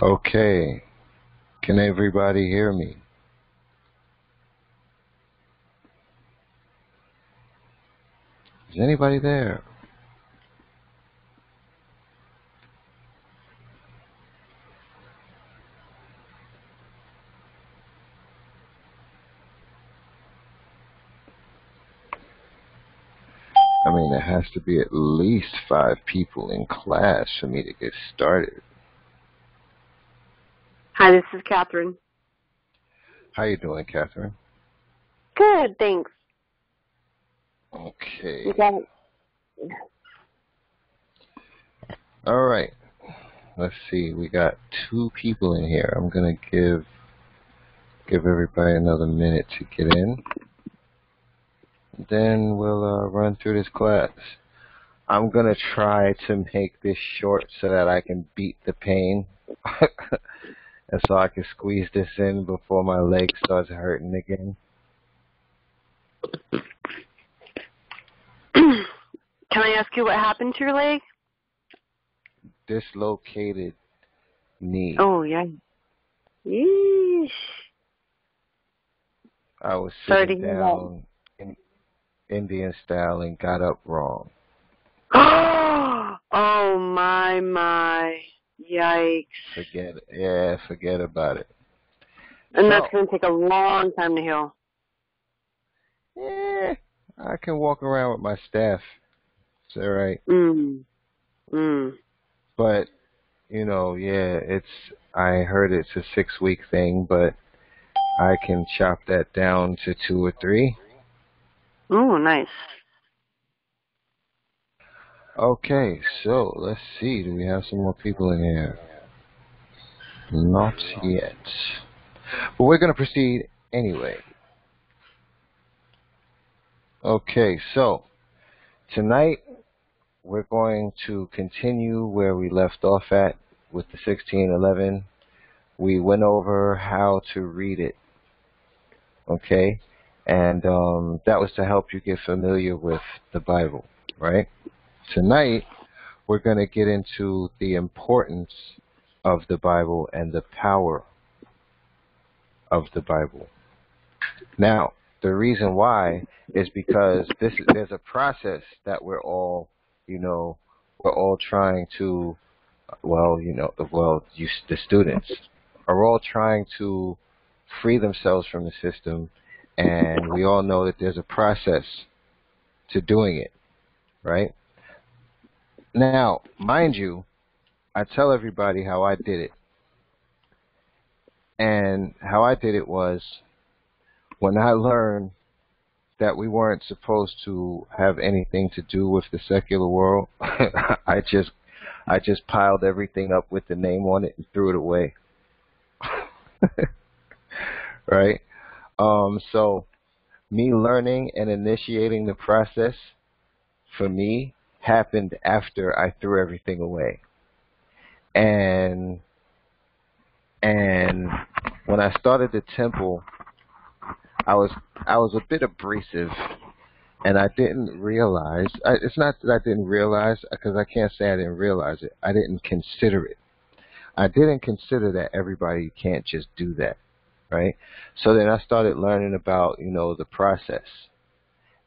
Okay, can everybody hear me? Is anybody there? I mean, there has to be at least 5 people in class for me to get started. Hi, this is Catherine. How you doing, Catherine? Good, thanks. Okay. You got it. All right. Let's see. We got 2 people in here. I'm gonna give everybody another minute to get in. Then we'll run through this class. I'm gonna try to make this short so that I can beat the pain, and so I can squeeze this in before my leg starts hurting again. Can I ask you what happened to your leg? Dislocated knee. Oh, yeah. Yeesh. I was Sorry to sitting hear down in Indian style and got up wrong. that. Oh, my. Yikes. Forget about it. And that's going to take a long time to heal. I can walk around with my staff. It's all right. But, I heard it's a 6-week thing, but I can chop that down to 2 or 3. Oh, nice. Okay, so let's see. Do we have some more people in here? Not yet. But we're going to proceed anyway. Okay, so tonight we're going to continue where we left off at with the 1611. We went over how to read it, okay? And that was to help you get familiar with the Bible, right? Tonight, we're going to get into the importance of the Bible and the power of the Bible. Now, the reason why is because there's a process that we're all trying to, the students are all trying to free themselves from the system, and we all know that there's a process to doing it, right? Now, mind you, I tell everybody how I did it. And how I did it was, when I learned that we weren't supposed to have anything to do with the secular world, I just piled everything up with the name on it and threw it away. Right? So me learning and initiating the process for me happened after I threw everything away. And when I started the temple, I was a bit abrasive, and I didn't realize. It's not that I didn't realize, because I can't say I didn't realize it. I didn't consider it. I didn't consider that everybody can't just do that, right? So then I started learning about, the process,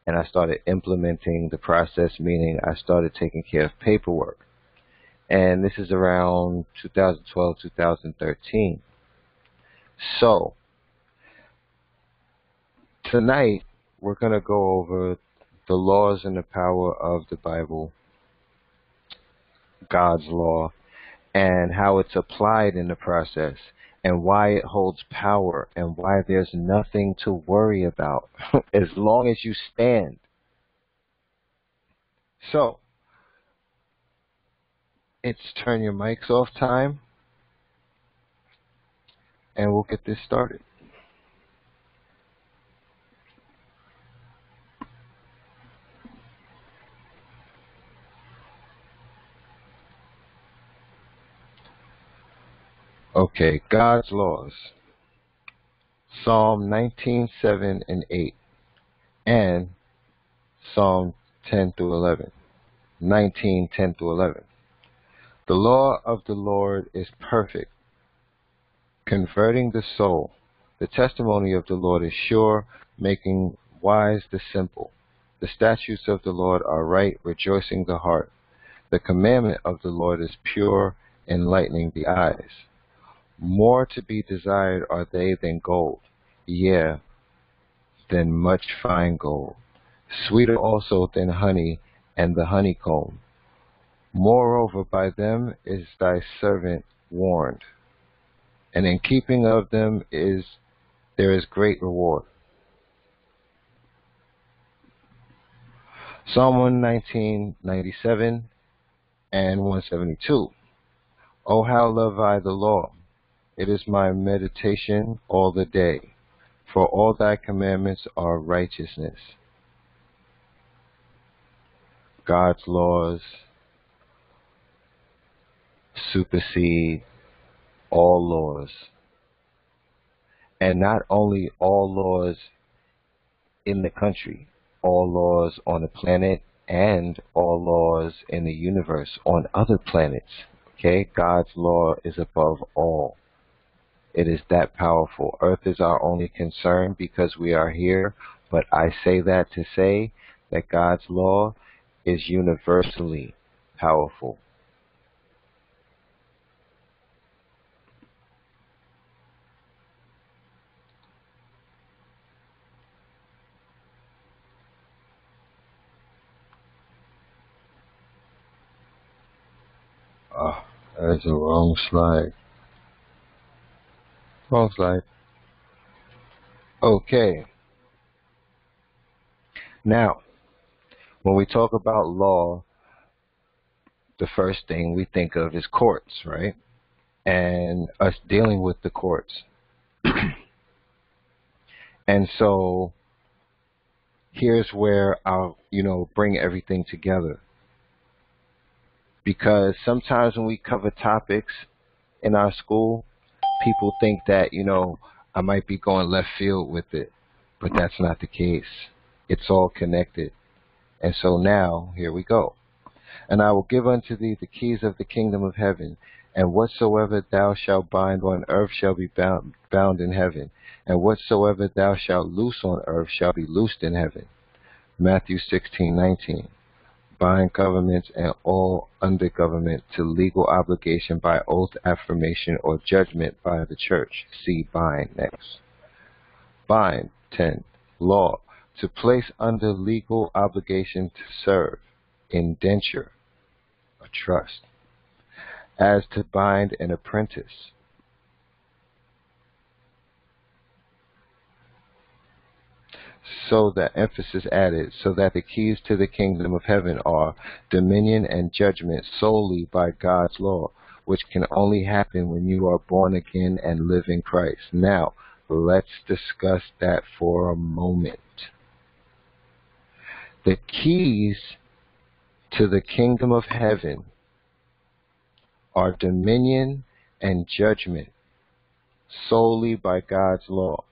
and I started implementing the process, meaning I started taking care of paperwork. And this is around 2012, 2013. So tonight, we're going to go over the laws and the power of the Bible, God's law, and how it's applied in the process, and why it holds power, and why there's nothing to worry about as long as you stand. So, it's turn your mics off time, and we'll get this started. Okay, God's laws. Psalm 19:7 and 8, and Psalm 10 through 11. 19:10 through 11. The law of the Lord is perfect, converting the soul. The testimony of the Lord is sure, making wise the simple. The statutes of the Lord are right, rejoicing the heart. The commandment of the Lord is pure, enlightening the eyes. More to be desired are they than gold, yea, than much fine gold. Sweeter also than honey and the honeycomb. Moreover, by them is thy servant warned, and in keeping of them there is great reward. Psalm 119:97 and 172. O how love I the law! It is my meditation all the day, for all thy commandments are righteousness. God's laws supersede all laws. And not only all laws in the country, all laws on the planet, and all laws in the universe on other planets. Okay? God's law is above all. It is that powerful. Earth is our only concern because we are here, but I say that to say that God's law is universally powerful. Oh, that's the wrong slide. Wrong slide. Okay. Now, when we talk about law, the first thing we think of is courts, right? And us dealing with the courts. And so here's where I'll, bring everything together. Because sometimes when we cover topics in our school, people think that, I might be going left field with it, but that's not the case. It's all connected. And so now, here we go. And I will give unto thee the keys of the kingdom of heaven, and whatsoever thou shalt bind on earth shall be bound in heaven, and whatsoever thou shalt loose on earth shall be loosed in heaven. Matthew 16:19. Bind governments and all under government to legal obligation by oath, affirmation, or judgment by the church. See bind next. Bind, 10. Law, to place under legal obligation to serve. Indenture, a trust. As to bind an apprentice. So that emphasis added, so that the keys to the kingdom of heaven are dominion and judgment solely by God's law, which can only happen when you are born again and live in Christ. Now, let's discuss that for a moment. The keys to the kingdom of heaven are dominion and judgment solely by God's law.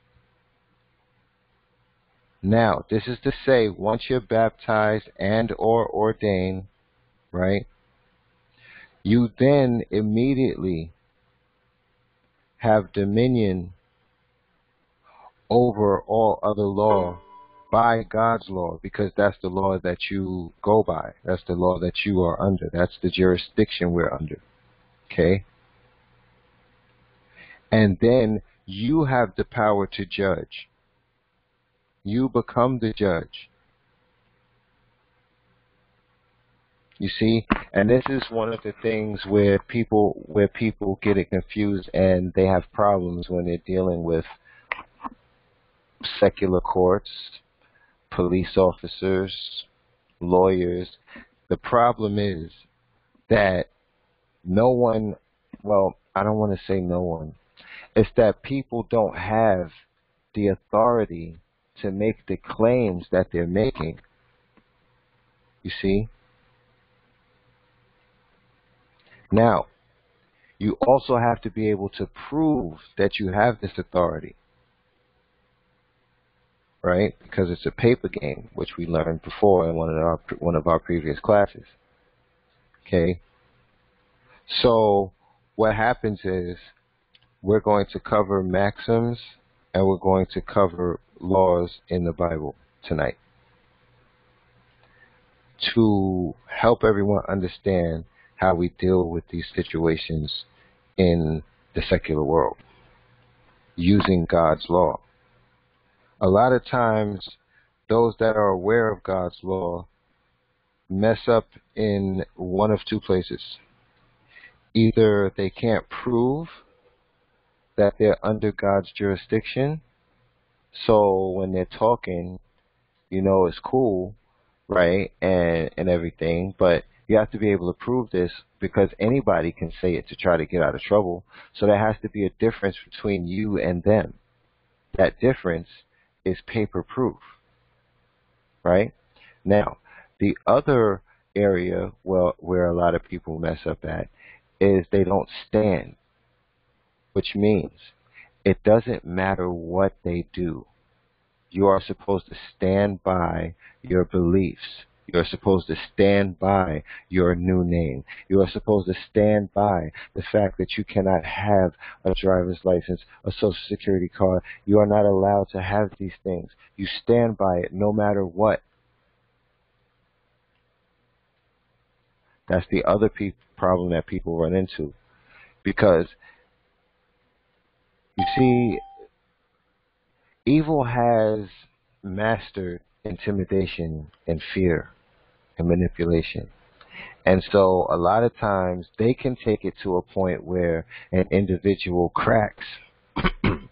Now, this is to say, once you're baptized and or ordained, right, you then immediately have dominion over all other law by God's law, because that's the law that you go by. That's the law that you are under. That's the jurisdiction we're under. Okay? And then you have the power to judge. You become the judge. You see? And this is one of the things where people get it confused and they have problems when they're dealing with secular courts, police officers, lawyers. The problem is that no one, well, I don't want to say no one, it's that people don't have the authority to make the claims that they're making. You see? Now, you also have to be able to prove that you have this authority. Right? Because it's a paper game, which we learned before in one of our previous classes. Okay? So what happens is we're going to cover maxims and we're going to cover laws in the Bible tonight to help everyone understand how we deal with these situations in the secular world using God's law. A lot of times, those that are aware of God's law mess up in one of two places. Either they can't prove that they're under God's jurisdiction, so when they're talking, it's cool, right, and everything, but you have to be able to prove this because anybody can say it to try to get out of trouble. So there has to be a difference between you and them. That difference is paper proof, right? Now, the other area where a lot of people mess up at is they don't stand, which means it doesn't matter what they do. You are supposed to stand by your beliefs. You're supposed to stand by your new name. You are supposed to stand by the fact that you cannot have a driver's license, a social security card. You are not allowed to have these things. You stand by it no matter what. That's the other problem that people run into. Because, you see, evil has mastered intimidation and fear and manipulation. And so a lot of times they can take it to a point where an individual cracks, and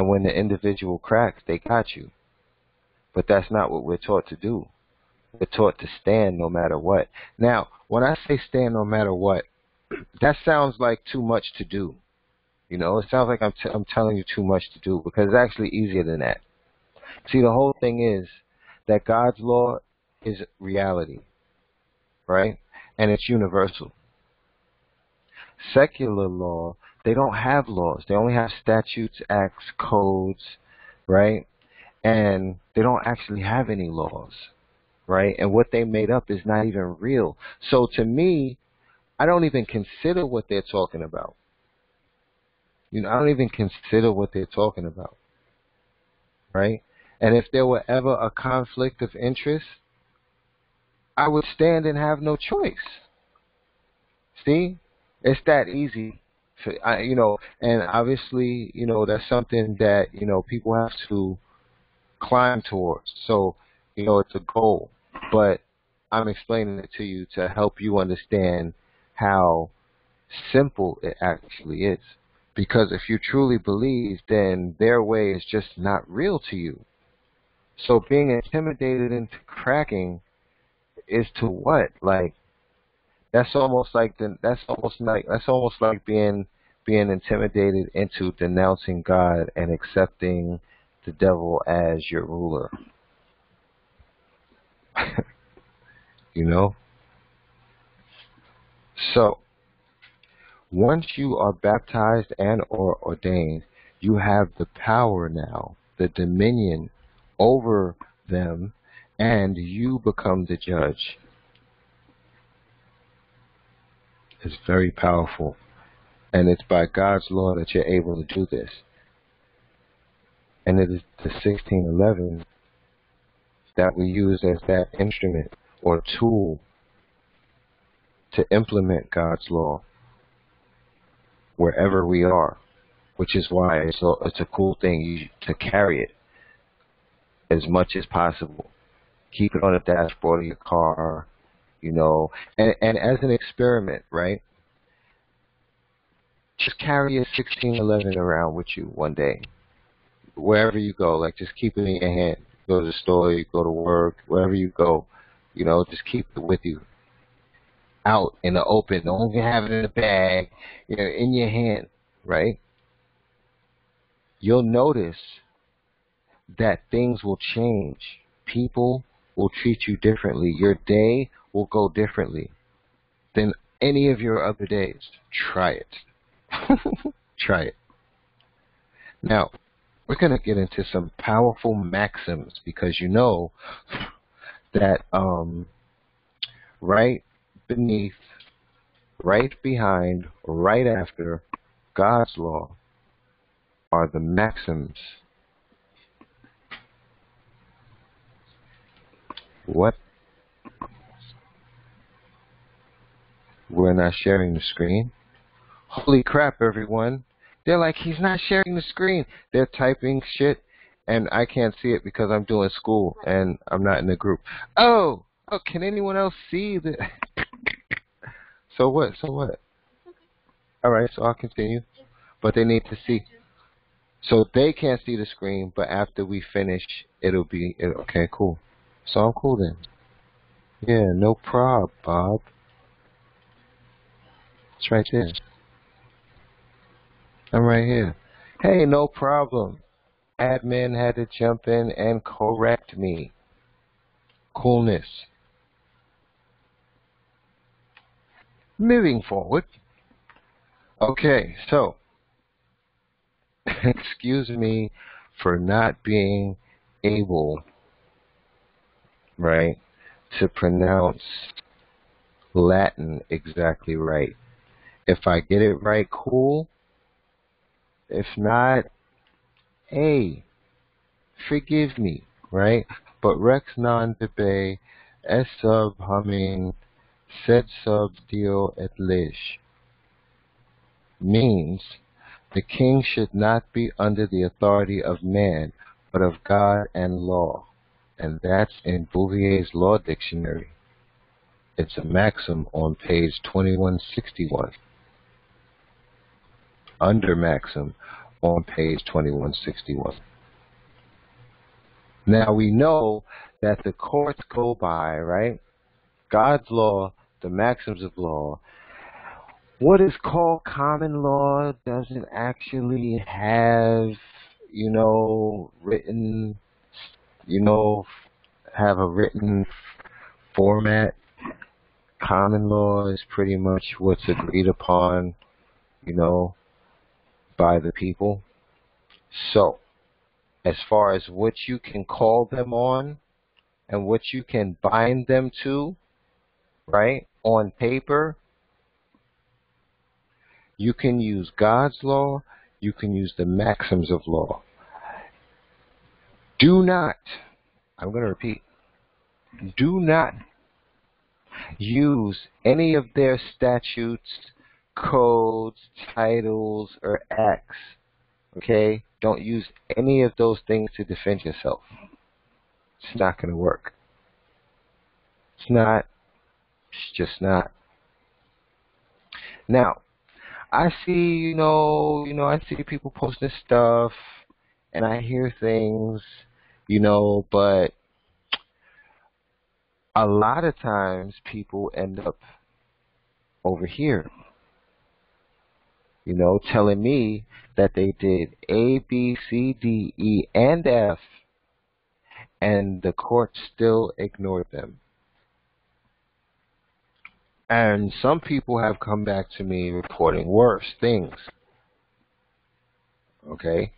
when the individual cracks, they got you. But that's not what we're taught to do. We're taught to stand no matter what. Now, when I say stand no matter what, that sounds like too much to do. It sounds like I'm telling you too much to do, because it's actually easier than that. See, the whole thing is that God's law is reality, right? And it's universal. Secular law, they don't have laws. They only have statutes, acts, codes, right? And they don't actually have any laws, right? And what they made up is not even real. So to me, I don't even consider what they're talking about. I don't even consider what they're talking about, right? And if there were ever a conflict of interest, I would stand and have no choice. See? It's that easy. And obviously, that's something that, people have to climb towards. So, it's a goal. But I'm explaining it to you to help you understand how simple it actually is. Because if you truly believe, then their way is just not real to you. So being intimidated into cracking is to what? Like, that's almost like being intimidated into denouncing God and accepting the devil as your ruler. So once you are baptized and or ordained, you have the power now, the dominion over them, and you become the judge. It's very powerful. And it's by God's law that you're able to do this. And it is the 1611 that we use as that instrument or tool to implement God's law wherever we are, which is why it's a cool thing to carry it as much as possible. Keep it on the dashboard of your car, and as an experiment, right? Just carry a 1611 around with you one day. Wherever you go, like just keep it in your hand. You go to the store, you go to work, wherever you go, just keep it with you. Out in the open. Don't have it in a bag, in your hand, right? You'll notice that things will change. People will treat you differently. Your day will go differently than any of your other days. Try it. Try it. Now, we're going to get into some powerful maxims because that right beneath right behind, right after God's law are the maxims. What? We're not sharing the screen? Holy crap, everyone. They're like, he's not sharing the screen. They're typing shit, and I can't see it because I'm doing school, and I'm not in the group. Oh, can anyone else see the... So what? All right, so I'll continue. But they need to see. So they can't see the screen, but after we finish, it'll be... Okay, cool. So I'm cool then. Yeah, no prob, Bob. It's right there. I'm right here. Hey, no problem. Admin had to jump in and correct me. Coolness. Moving forward. Okay, so, excuse me for not being able, right, to pronounce Latin exactly right. If I get it right, cool. If not, hey, forgive me, right? But Rex non debe, es sub humming, sed sub Dio et lish means the king should not be under the authority of man, but of God and law. And that's in Bouvier's Law Dictionary. It's a maxim on page 2161. Under maxim on page 2161. Now we know that the courts go by, right? God's law, the maxims of law. What is called common law doesn't actually have, written, have a written format. Common law is pretty much what's agreed upon, by the people. So, as far as what you can call them on and what you can bind them to, right, on paper, you can use God's law, you can use the maxims of law. Do not, I'm going to repeat, do not use any of their statutes, codes, titles, or acts. Okay? Don't use any of those things to defend yourself. It's not going to work. It's not. It's just not. Now, I see, I see people posting stuff, and I hear things, but a lot of times people end up over here, telling me that they did A, B, C, D, E, and F, and the court still ignored them. And some people have come back to me reporting worse things. Okay?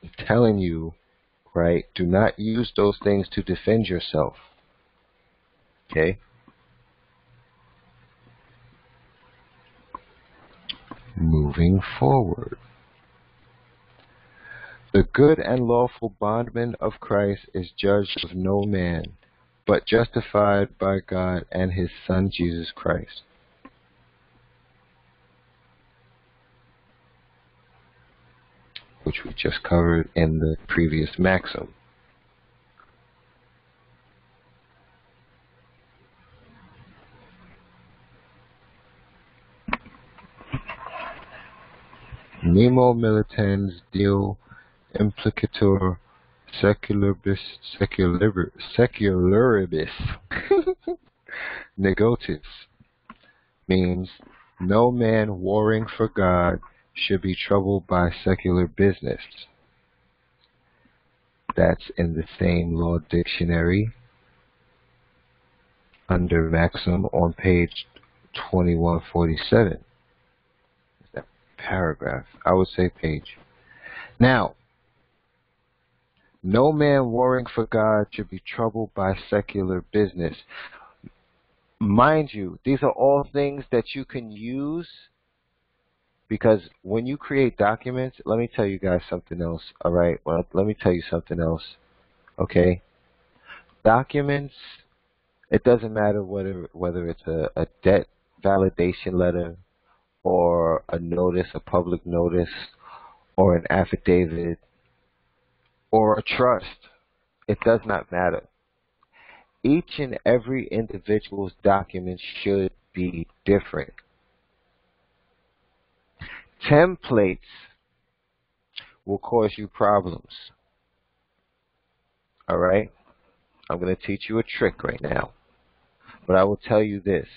I'm telling you, right, do not use those things to defend yourself. Okay? Moving forward. The good and lawful bondman of Christ is judged of no man, but justified by God and his Son Jesus Christ. Which we just covered in the previous maxim. Nemo militans Deo implicator secularibus negotis means no man warring for God should be troubled by secular business. That's in the same law dictionary under maxim on page 2147. That paragraph. I would say page. Now, no man warring for God should be troubled by secular business. Mind you, these are all things that you can use because when you create documents, let me tell you guys something else, all right? Well, let me tell you something else, okay? Documents, it doesn't matter whether it's a debt validation letter or a notice, a public notice, or an affidavit, or a trust. It does not matter. Each and every individual's document should be different. Templates will cause you problems. All right? I'm going to teach you a trick right now. But I will tell you this.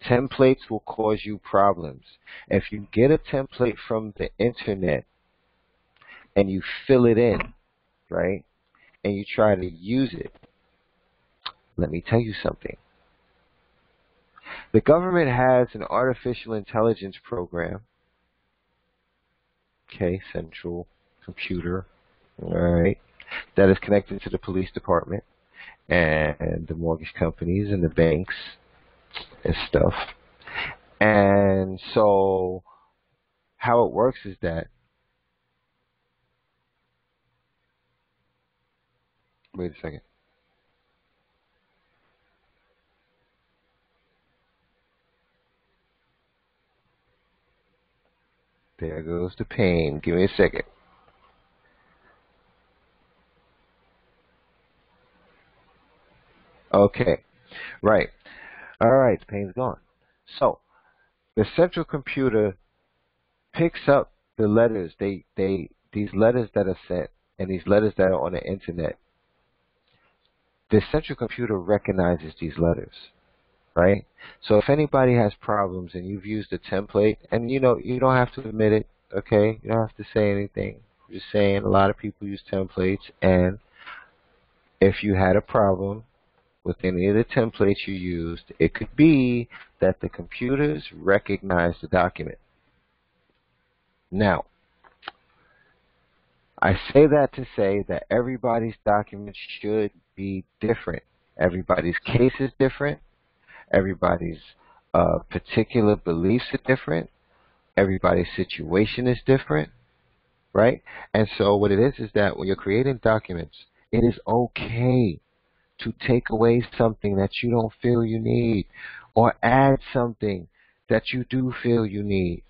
Templates will cause you problems. If you get a template from the internet and you fill it in, right? And you try to use it, let me tell you something. The government has an artificial intelligence program, okay, central computer, all right, that is connected to the police department and the mortgage companies and the banks and stuff. And so how it works is that, wait a second. There goes the pain. Give me a second. Okay. Right. All right. The pain's gone. So the central computer picks up the letters. These letters that are sent and these letters that are on the internet. The central computer recognizes these letters. Right? So if anybody has problems and you've used a template, and you don't have to admit it, okay? You don't have to say anything. I'm just saying a lot of people use templates, and if you had a problem with any of the templates you used, it could be that the computers recognize the document. Now, I say that to say that everybody's document should be different. Everybody's case is different. Everybody's particular beliefs are different. Everybody's situation is different, right? And so what it is that when you're creating documents, it is okay to take away something that you don't feel you need or add something that you do feel you need,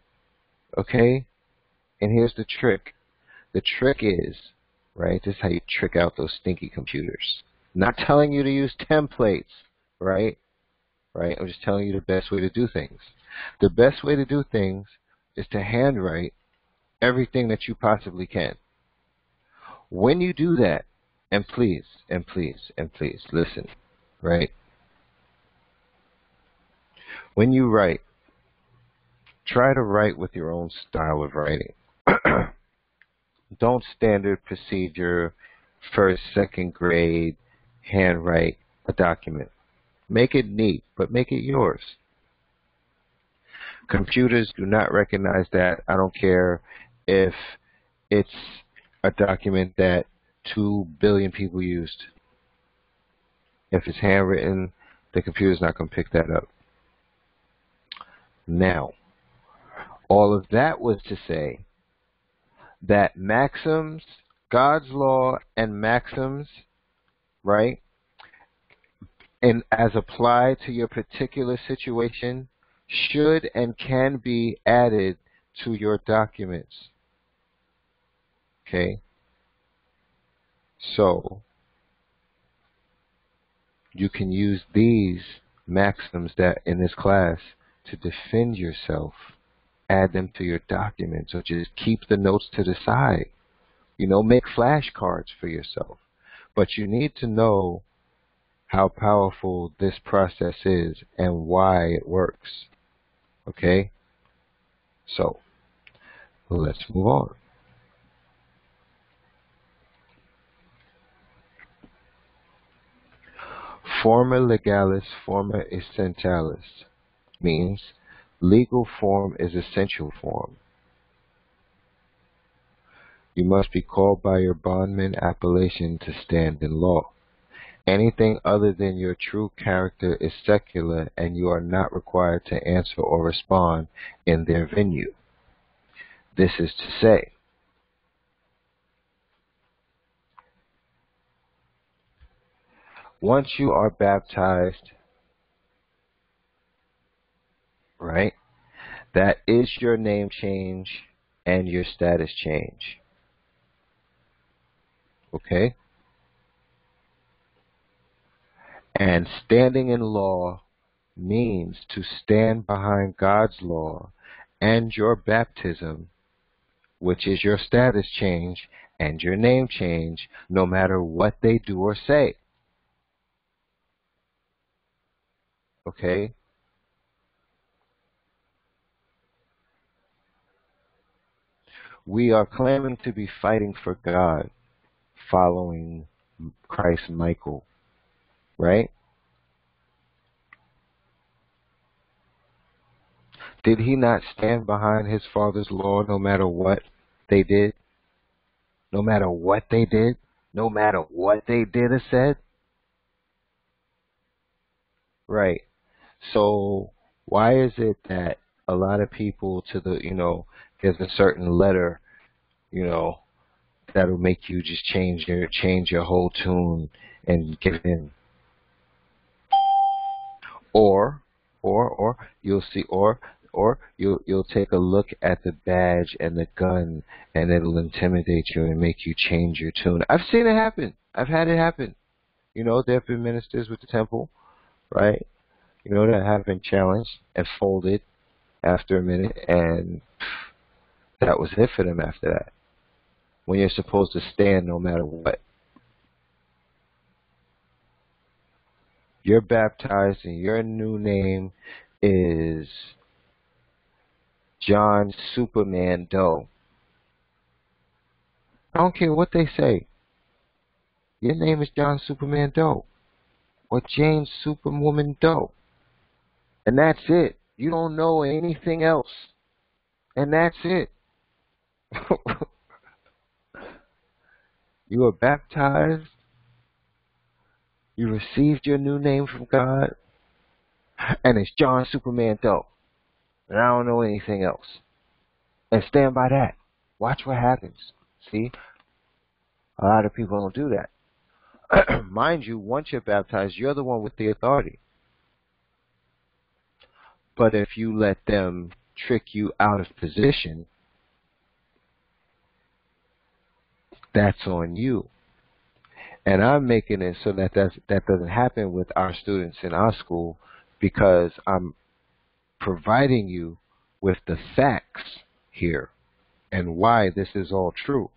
okay? And here's the trick. The trick is, right, this is how you trick out those stinky computers. I'm not telling you to use templates, right? Right? I'm just telling you the best way to do things. The best way to do things is to handwrite everything that you possibly can. When you do that, and please, listen, right? When you write, try to write with your own style of writing. Don't standard procedure, first, second grade, handwrite a document. Make it neat, but make it yours. Computers do not recognize that. I don't care if it's a document that 2 billion people used. If it's handwritten, the computer's not going to pick that up. Now, all of that was to say that maxims, God's law and maxims, right, and as applied to your particular situation, should and can be added to your documents. Okay? So, you can use these maxims that in this class to defend yourself. Add them to your documents, or just keep the notes to the side. Make flashcards for yourself. But you need to know how powerful this process is and why it works. Okay? So, let's move on. Forma legalis, forma essentialis means legal form is essential form. You must be called by your bondman appellation to stand in law. Anything other than your true character is secular, and you are not required to answer or respond in their venue. This is to say, once you are baptized, right, that is your name change and your status change. Okay? And standing in law means to stand behind God's law and your baptism, which is your status change and your name change, no matter what they do or say. Okay? We are claiming to be fighting for God, following Christ Michael, right? Did he not stand behind his father's law no matter what they did? No matter what they did? No matter what they did or said? Right. So why is it that a lot of people there's a certain letter, that'll make you just change your whole tune and give in? Or you'll see, or you'll take a look at the badge and the gun, and it'll intimidate you and make you change your tune. I've seen it happen. I've had it happen. There have been ministers with the temple, right? That have been challenged and folded after a minute, and that was it for them after that. When you're supposed to stand no matter what. You're baptized and your new name is John Superman Doe. I don't care what they say. Your name is John Superman Doe. Or James Superwoman Doe. And that's it. You don't know anything else. And that's it. You were baptized. You received your new name from God. And it's John Superman Doe. And I don't know anything else. And stand by that. Watch what happens. See? A lot of people don't do that. Mind you, once you're baptized, you're the one with the authority. But if you let them trick you out of position, that's on you. And I'm making it so that that doesn't happen with our students in our school, because I'm providing you with the facts here and why this is all true.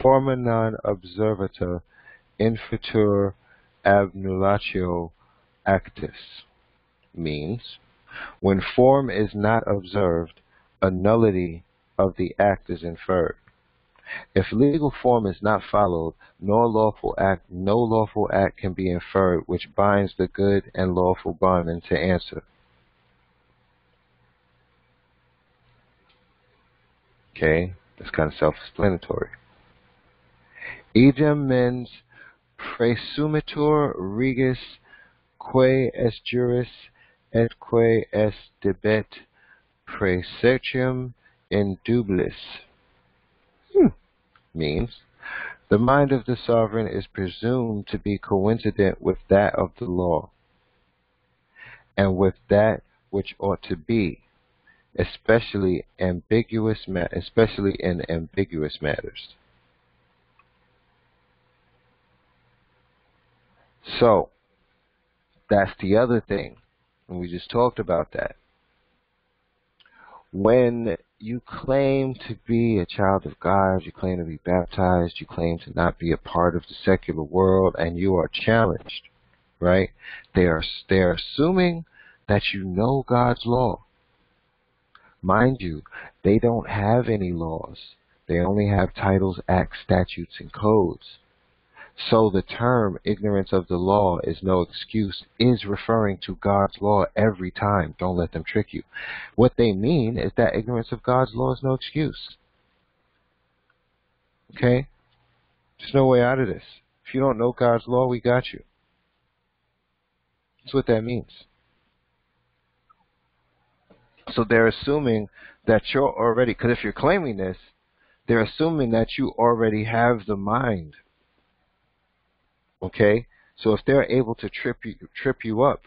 Forma non observata infutur abnullatio actus means when form is not observed, a nullity of the act is inferred. If legal form is not followed, no lawful act can be inferred which binds the good and lawful bondman to answer. Okay, that's kind of self-explanatory. Idem mens presumitur regis quae est juris et quae est debet praesertium indubilis. Means the mind of the sovereign is presumed to be coincident with that of the law, and with that which ought to be, especially in ambiguous matters. So that's the other thing, and we just talked about that. When you claim to be a child of God, you claim to be baptized, you claim to not be a part of the secular world, and you are challenged, right? They're assuming that you know God's law. Mind you, they don't have any laws. They only have titles, acts, statutes, and codes. So the term ignorance of the law is no excuse is referring to God's law every time. Don't let them trick you. What they mean is that ignorance of God's law is no excuse. Okay? There's no way out of this. If you don't know God's law, we got you. That's what that means. So they're assuming that you're already, because if you're claiming this, they're assuming that you already have the mind. Okay? So if they're able to trip you up,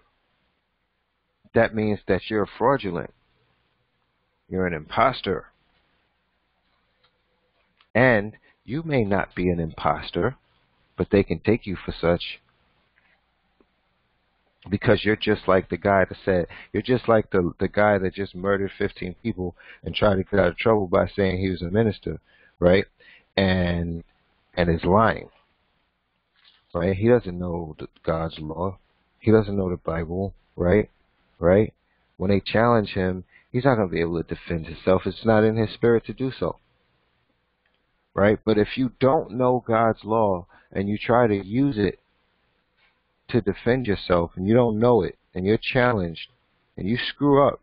that means that you're fraudulent. You're an imposter. And you may not be an imposter, but they can take you for such. Because you're just like the guy that said, you're just like the guy that just murdered 15 people and tried to get out of trouble by saying he was a minister, right? And is lying, right? He doesn't know God's law. He doesn't know the Bible, right? Right? When they challenge him, he's not going to be able to defend himself. It's not in his spirit to do so, right? But if you don't know God's law and you try to use it to defend yourself and you don't know it and you're challenged and you screw up,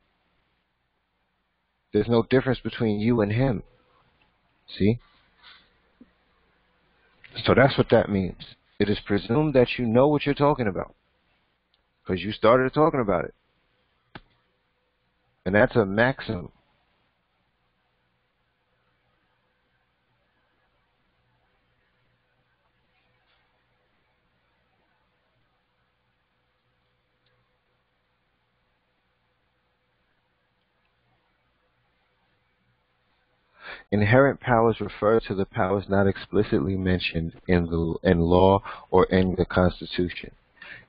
there's no difference between you and him. See? So that's what that means. It is presumed that you know what you're talking about because you started talking about it. And that's a maxim. Inherent powers refer to the powers not explicitly mentioned in law or in the Constitution.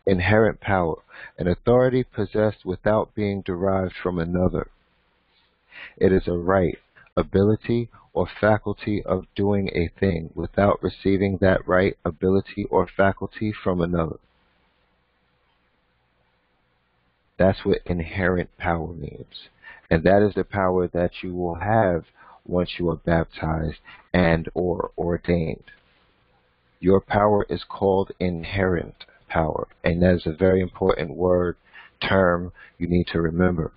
Inherent power, an authority possessed without being derived from another. It is a right, ability, or faculty of doing a thing without receiving that right, ability, or faculty from another. That's what inherent power means. And that is the power that you will have once you are baptized and or ordained. Your power is called inherent power. And that is a very important term you need to remember.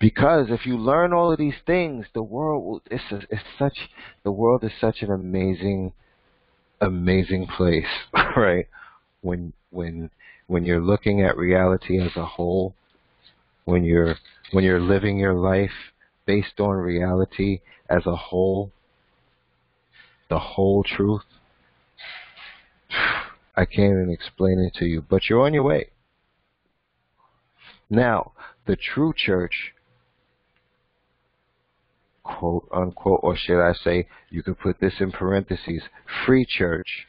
Because if you learn all of these things, the world is such an amazing place, right? When you're looking at reality as a whole, when you're living your life based on reality as a whole, the whole truth, I can't even explain it to you, but you're on your way. Now, the true church, quote unquote, or should I say, you could put this in parentheses, free church,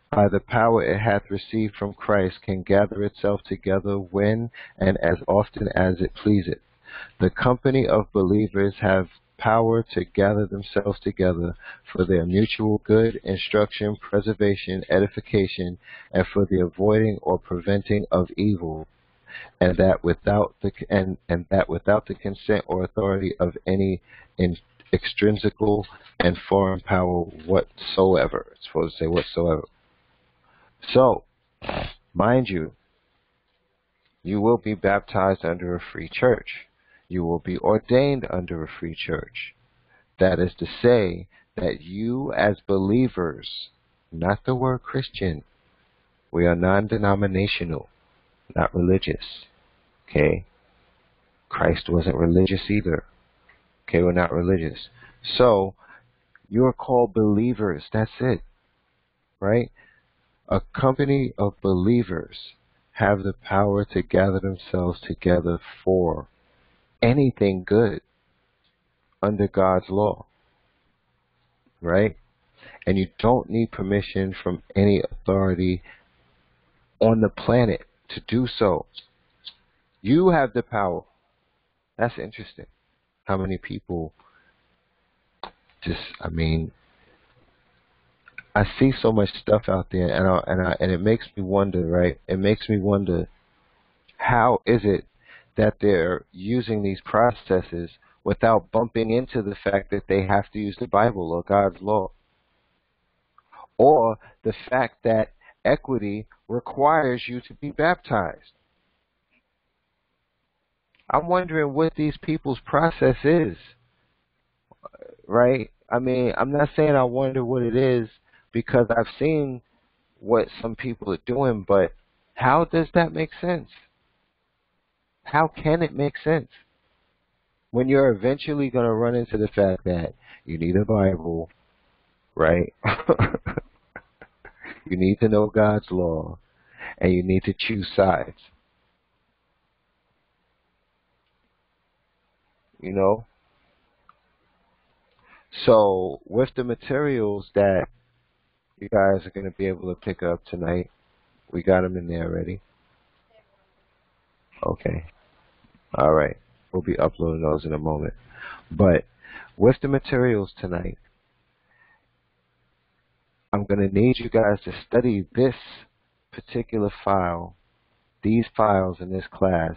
by the power it hath received from Christ, can gather itself together when and as often as it pleaseth. The company of believers have power to gather themselves together for their mutual good, instruction, preservation, edification, and for the avoiding or preventing of evil, and that without the consent or authority of any extrinsical and foreign power whatsoever. It's supposed to say whatsoever. So, mind you, you will be baptized under a free church. You will be ordained under a free church. That is to say that you as believers, not the word Christian, we are non-denominational, not religious. Okay? Christ wasn't religious either. Okay, we're not religious. So, you're called believers. That's it. Right? A company of believers have the power to gather themselves together for anything good under God's law. Right? And you don't need permission from any authority on the planet to do so. You have the power. That's interesting. How many people I see so much stuff out there, and it makes me wonder, right? It makes me wonder, how is it that they're using these processes without bumping into the fact that they have to use the Bible or God's law, or the fact that equity requires you to be baptized. I'm wondering what these people's process is, right? I mean, I'm not saying I wonder what it is because I've seen what some people are doing, but how does that make sense? How can it make sense when you're eventually going to run into the fact that you need a Bible, right? You need to know God's law, and you need to choose sides. You know? So, with the materials that you guys are going to be able to pick up tonight, we got them in there already. Okay. All right. We'll be uploading those in a moment. But with the materials tonight, I'm going to need you guys to study this particular file, these files in this class,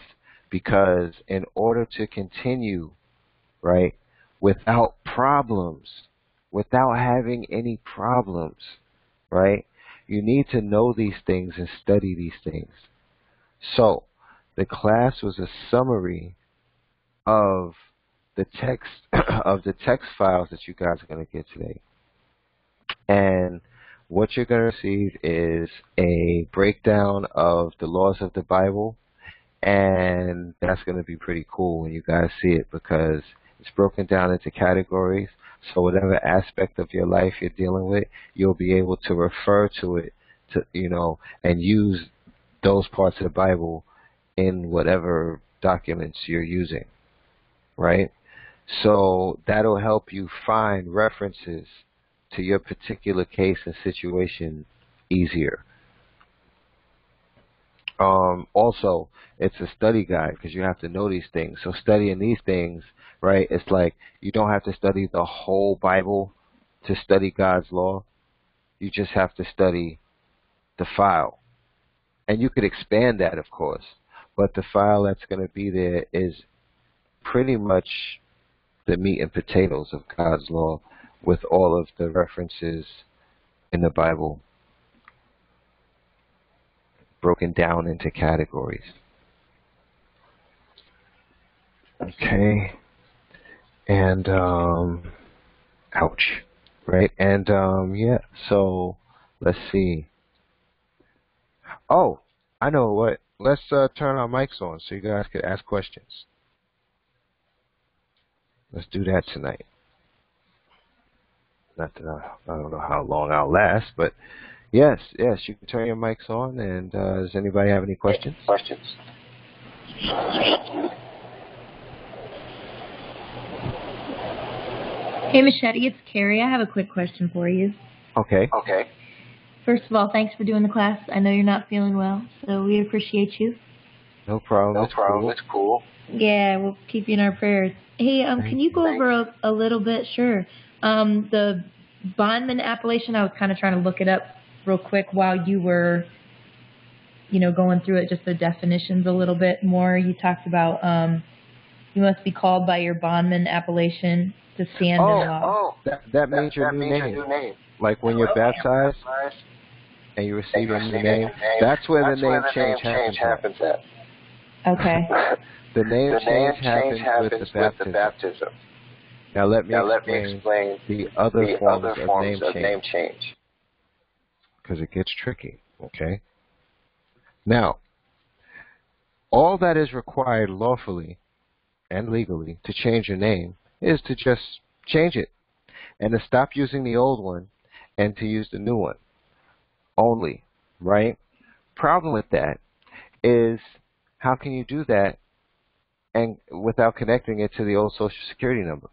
because in order to continue, right, without problems, without having any problems, right, you need to know these things and study these things. So, the class was a summary of the text of the text files that you guys are going to get today. And what you're going to receive is a breakdown of the laws of the Bible, and that's going to be pretty cool when you guys see it because it's broken down into categories. So whatever aspect of your life you're dealing with, you'll be able to refer to it, to and use those parts of the Bible in whatever documents you're using, right? So that'll help you find references to your particular case and situation easier. Also, it's a study guide because you have to know these things. So studying these things, right, it's like you don't have to study the whole Bible to study God's law. You just have to study the file. And you could expand that, of course. But the file that's going to be there is pretty much the meat and potatoes of God's law with all of the references in the Bible broken down into categories. Okay. And, ouch. Right? And, yeah, so let's see. Oh, I know what. Let's turn our mics on so you guys can ask questions. Let's do that tonight. Not that I don't know how long I'll last, but yes, you can turn your mics on. And does anybody have any questions? Hey, Machete, it's Carrie. I have a quick question for you. Okay. First of all, thanks for doing the class. I know you're not feeling well, so we appreciate you. No problem. It's cool. Yeah, we'll keep you in our prayers. Hey, can you go over a little bit? Sure. The bondman appellation, I was kind of trying to look it up real quick while you were, going through it, just the definitions a little bit more. You talked about you must be called by your bondman appellation to stand in law. That means your new name. Like when you're baptized and you receive your new name, that's where the name change happens at. Okay. The name change happens with the baptism. Now let me explain the other forms of name change. Because it gets tricky, okay? Now, all that is required lawfully and legally to change your name is to just change it and to stop using the old one and to use the new one only, right? Problem with that is how can you do that and without connecting it to the old Social Security number,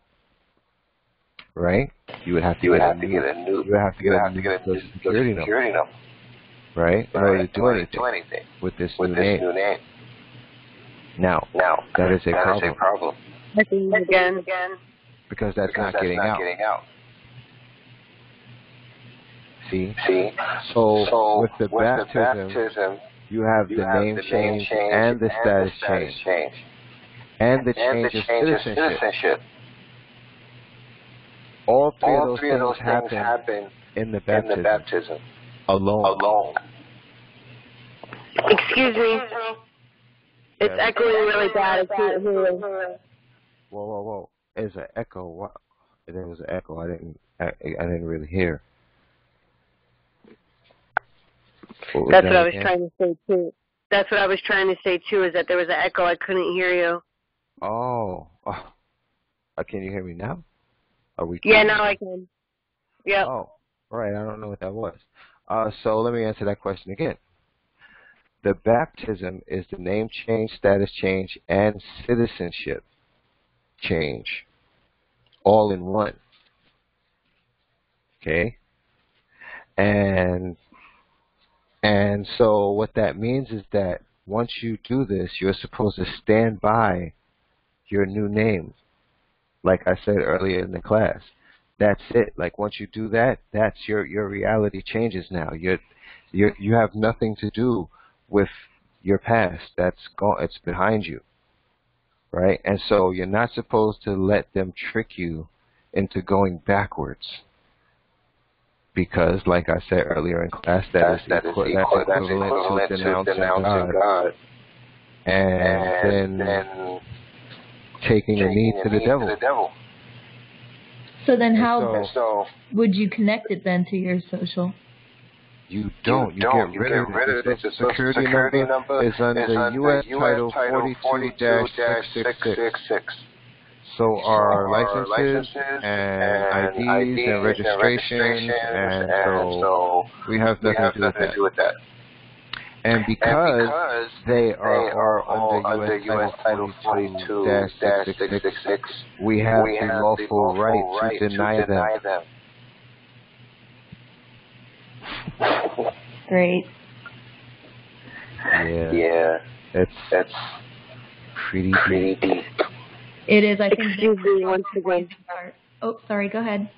right? You would have to get a new Social Security number, right? In order to do anything with this new name. Now, that is a problem. Again. Because that's not getting out. See? So with the baptism, you have the name change and the status change. and the change of citizenship. All three of those things happen in the baptism. Alone. Excuse me. It's echoing really bad. I can't hear you. Whoa. There's an echo. What? There was an echo. I didn't really hear. That's what I was trying to say too. That's what I was trying to say too. Is that there was an echo? I couldn't hear you. Oh. Can you hear me now? Are we? Yeah, now I can. Yeah. Oh, all right. I don't know what that was. So let me answer that question again. The baptism is the name change, status change, and citizenship change, all in one. Okay? And so what that means is that once you do this, you're supposed to stand by your new name. Like I said earlier in the class. That's it. Like once you do that, that's your reality changes now. You have nothing to do with your past. It's behind you. Right? And so you're not supposed to let them trick you into going backwards. Because, like I said earlier in class, that's equivalent to denouncing God. And then taking a knee to the devil. So then how would you connect it then to your social? You don't. You get rid of it. The security number is under U.S. Title 42-666. So our licenses and IDs and registrations, and so we have nothing to do with that. And because they are under U.S. Title 42-666, we have the lawful right to deny them. Great. Yeah. That's pretty deep. It is. I think. Excuse me once again. Oh, sorry. Go ahead.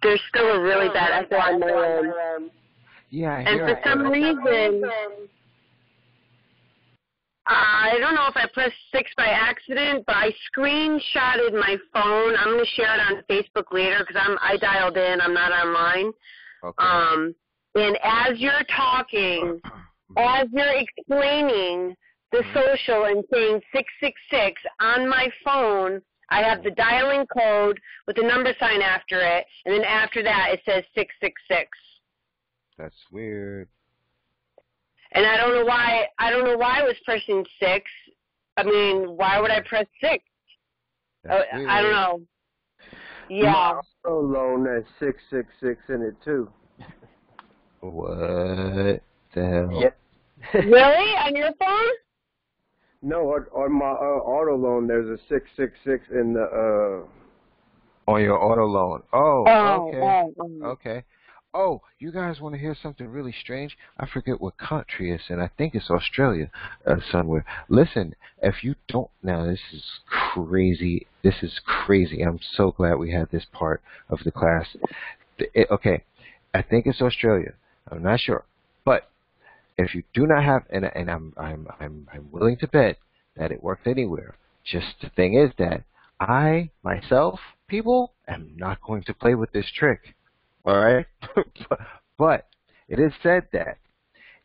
There's still a really bad echo on my end. Yeah, I and hear for some reason, I don't know if I pressed 6 by accident, but I screenshotted my phone. I'm going to share it on Facebook later because I dialed in. I'm not online. Okay. And as you're talking, as you're explaining the social and saying 666 on my phone, I have the dialing code with the number sign after it, and then after that it says 666. That's weird. And I don't know why I was pressing 6. I mean, why would I press 6? I don't know. Yeah. Also loan that 666 in it too. What the hell? Yeah. Really? On your phone? No, on my auto loan, there's a 666 in the. On your auto loan. Okay. Oh, you guys want to hear something really strange? I forget what country it's in. I think it's Australia somewhere. Listen, if you don't... Now, this is crazy. I'm so glad we had this part of the class. Okay, I think it's Australia. I'm not sure. But if you do not have... And I'm willing to bet that it worked anywhere. Just the thing is that I, myself, people, am not going to play with this trick. All right? But it is said that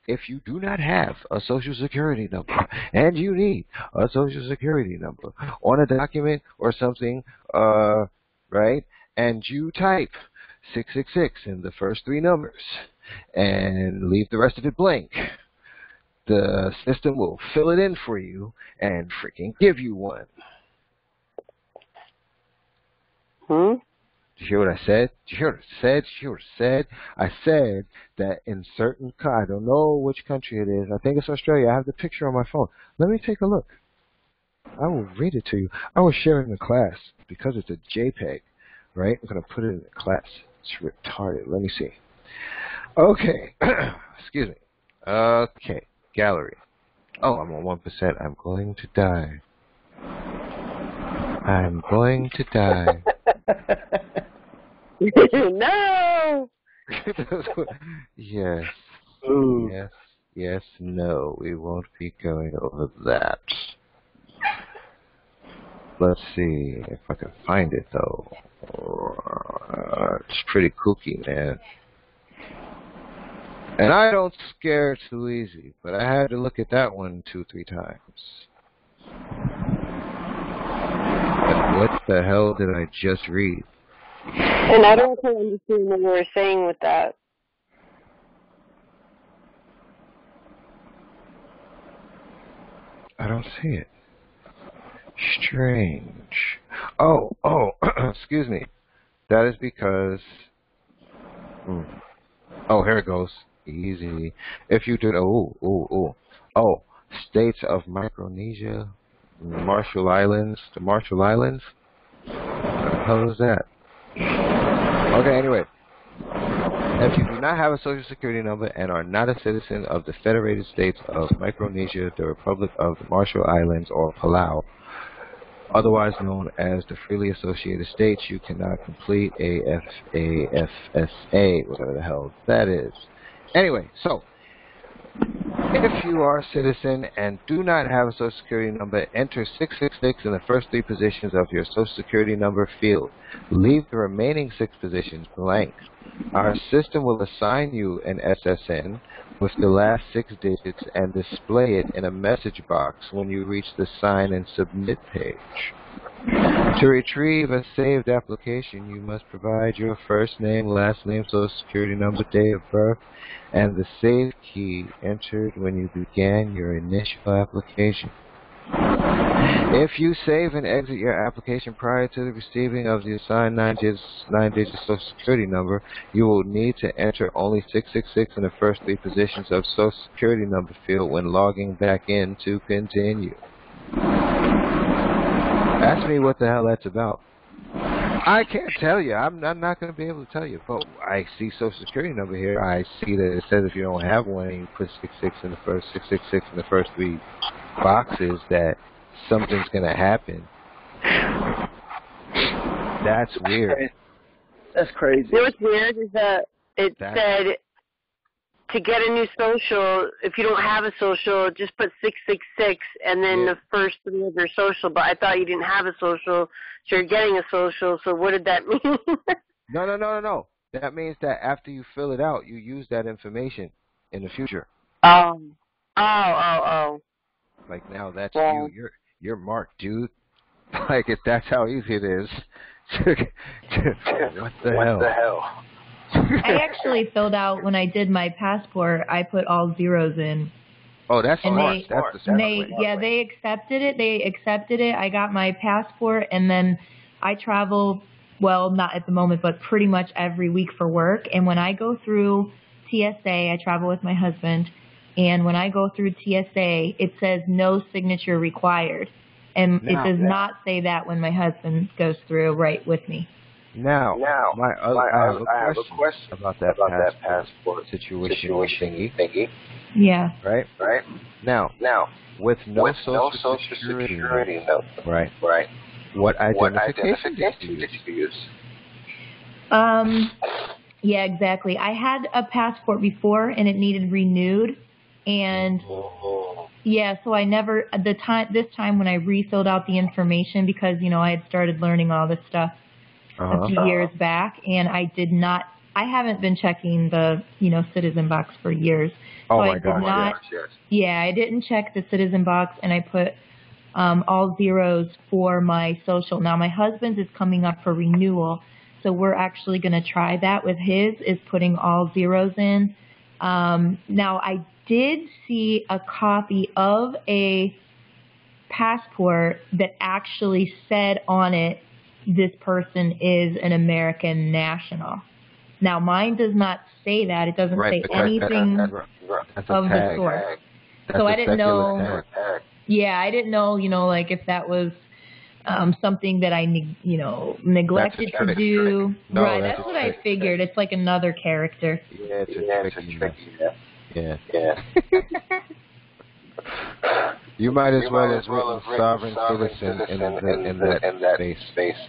if you do not have a Social Security number, and you need a Social Security number on a document or something, right, and you type 666 in the first 3 numbers and leave the rest of it blank, the system will fill it in for you and freaking give you one. Did you hear what I said? I said that in certain, I don't know which country it is. I think it's Australia. I have the picture on my phone. Let me take a look. I will read it to you. I was sharing the class because it's a JPEG, right? I'm going to put it in the class. It's retarded. Let me see. Okay. Excuse me. Okay. Gallery. Oh, I'm on 1%. I'm going to die. No! Yes. Ooh. Yes. Yes, no, we won't be going over that. Let's see if I can find it, though. It's pretty kooky, man. And I don't scare too easy, but I had to look at that one 2-3 times. But what the hell did I just read? And I don't quite understand what you were saying with that. I don't see it. Strange. Oh, excuse me. That is because... Oh, here it goes. Easy. If you did... Oh, states of Micronesia, Marshall Islands. The Marshall Islands? What the hell is that? Okay, anyway. If you do not have a social security number and are not a citizen of the Federated States of Micronesia, the Republic of the Marshall Islands, or Palau, otherwise known as the Freely Associated States, you cannot complete a FAFSA, whatever the hell that is. Anyway, so, if you are a citizen and do not have a social security number, enter 666 in the first 3 positions of your social security number field. Leave the remaining 6 positions blank. Our system will assign you an SSN with the last 6 digits and display it in a message box when you reach the Sign and Submit page. To retrieve a saved application, you must provide your first name, last name, social security number, date of birth, and the save key entered when you began your initial application. If you save and exit your application prior to the receiving of the assigned 9-digit social security number, you will need to enter only 666 in the first 3 positions of social security number field when logging back in to continue. Ask me what the hell that's about. I can't tell you. I'm not going to be able to tell you. But I see social security number here. I see that it says if you don't have one, you put 666 in the first 3 boxes, that something's going to happen. That's weird. That's crazy. What's weird is that it said to get a new social, if you don't have a social, just put 666 and then the first 3 of your social. But I thought you didn't have a social, so you're getting a social. So what did that mean? No. That means that after you fill it out, you use that information in the future. Oh. Like now, that's you. You're marked, dude. Like that's how easy it is. What the hell? I actually filled out, when I did my passport, I put all zeros in. Oh, that's smart. That's the smart way. Yeah, they accepted it. I got my passport, and then I travel, well, not at the moment, but pretty much every week for work. And when I go through TSA, I travel with my husband, and when I go through TSA, it says no signature required. And it does not say that when my husband goes through right with me. Now, I have a question about that passport situation thingy. Yeah. Right. Now, with no social security number, right. What identification did you use? Yeah, exactly. I had a passport before, and it needed renewed, and yeah, so I never this time when I refilled out the information, because I had started learning all this stuff a few years back, and I haven't been checking the, citizen box for years. Oh, so my God. Yes. Yeah, I didn't check the citizen box, and I put all zeros for my social. Now, my husband's is coming up for renewal, so we're actually going to try that with his, is putting all zeros in. Now, I did see a copy of a passport that actually said on it, this person is an American national. Now, mine does not say that. It doesn't say anything of the sort. So I didn't know. Yeah, I didn't know, like if that was something that I, neglected to do. No, right, that's what I figured. It's like another character. Yeah, it's a tricky. Yeah. You might as well have written sovereign citizen in that space.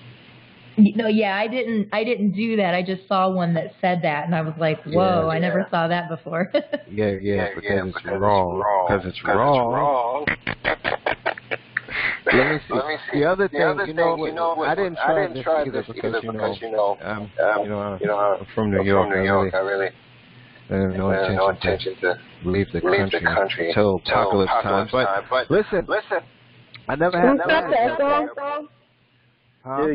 No, yeah, I didn't do that. I just saw one that said that, and I was like, whoa, I never saw that before. Because it's wrong. Because it's wrong. Let me see. The other thing, you know what? I didn't try this either because I'm from New York. I really have no intention to leave the country until apocalypse time. But listen, I never had that. Huh?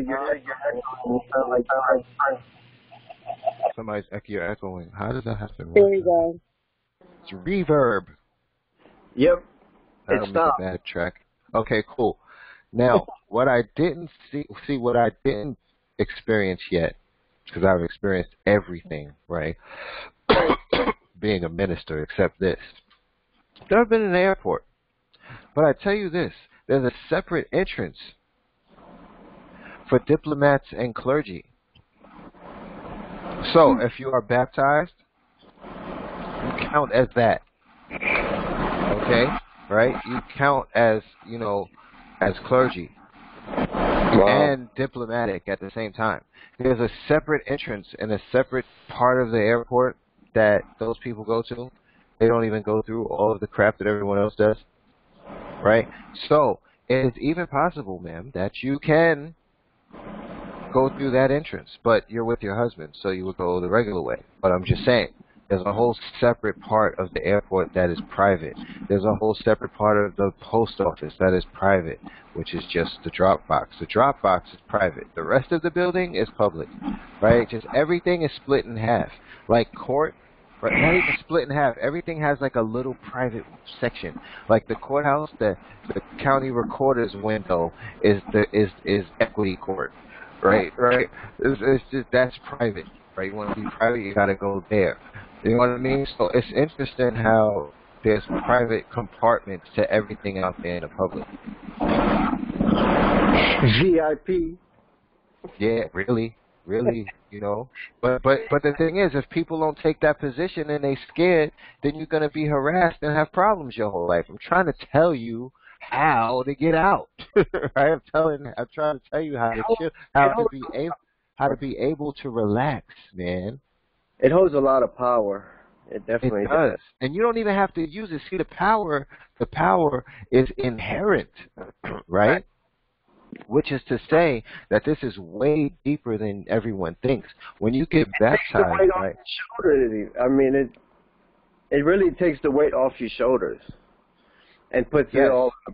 Somebody's you're echoing. How does that happen? There you go. It's reverb. Yep. That'll make a bad track. Okay, cool. Now, what I didn't what I didn't experience yet, because I've experienced everything, right? Being a minister, except this. I've never been in an airport. But I tell you this, there's a separate entrance for diplomats and clergy. So, if you are baptized, you count as that. Okay? Right? You count as, as clergy. And diplomatic at the same time. There's a separate entrance in a separate part of the airport that those people go to. They don't even go through all of the crap that everyone else does. Right? So, it is even possible, ma'am, that you can go through that entrance, but you're with your husband, so you would go the regular way. But I'm just saying, there's a whole separate part of the airport that is private. There's a whole separate part of the post office that is private, which is just the drop box. The drop box is private. The rest of the building is public, right? Just everything is split in half. Like court, right? Not even split in half. Everything has like a little private section. Like the courthouse, the county recorder's window is equity court. Right. It's just, that's private, right? You want to be private, you got to go there. You know what I mean? So it's interesting how there's private compartments to everything out there in the public. VIP. Yeah, really, But the thing is, if people don't take that position and they scared, then you're gonna be harassed and have problems your whole life. I'm trying to tell you how to get out. Right? I'm trying to tell you how to chill, how to be able to relax, man. It holds a lot of power. It definitely does. And you don't even have to use it. See, the power is inherent, right? Which is to say that this is way deeper than everyone thinks. When you get baptized, right? I mean, it really takes the weight off your shoulders and puts it all in the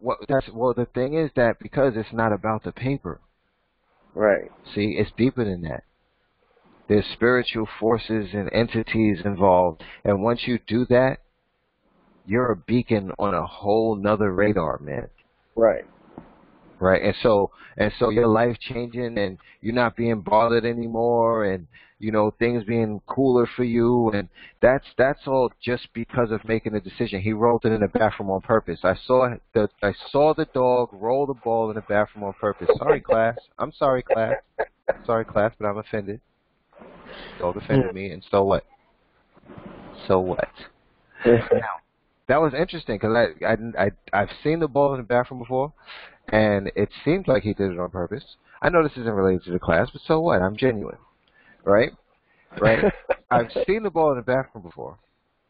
Bible. Well, the thing is that because it's not about the paper. Right. See, it's deeper than that. There's spiritual forces and entities involved. And once you do that, you're a beacon on a whole nother radar, man. Right. Right. And so your life changing and you're not being bothered anymore and, things being cooler for you. And that's all just because of making a decision. He rolled it in the bathroom on purpose. I saw the dog roll the ball in the bathroom on purpose. Sorry, class. I'm sorry, class. Sorry, class, but I'm offended. Dog offended me, and so what? Now, that was interesting because I've seen the ball in the bathroom before, and it seemed like he did it on purpose. I know this isn't related to the class, but so what? I'm genuine, right? I've seen the ball in the bathroom before,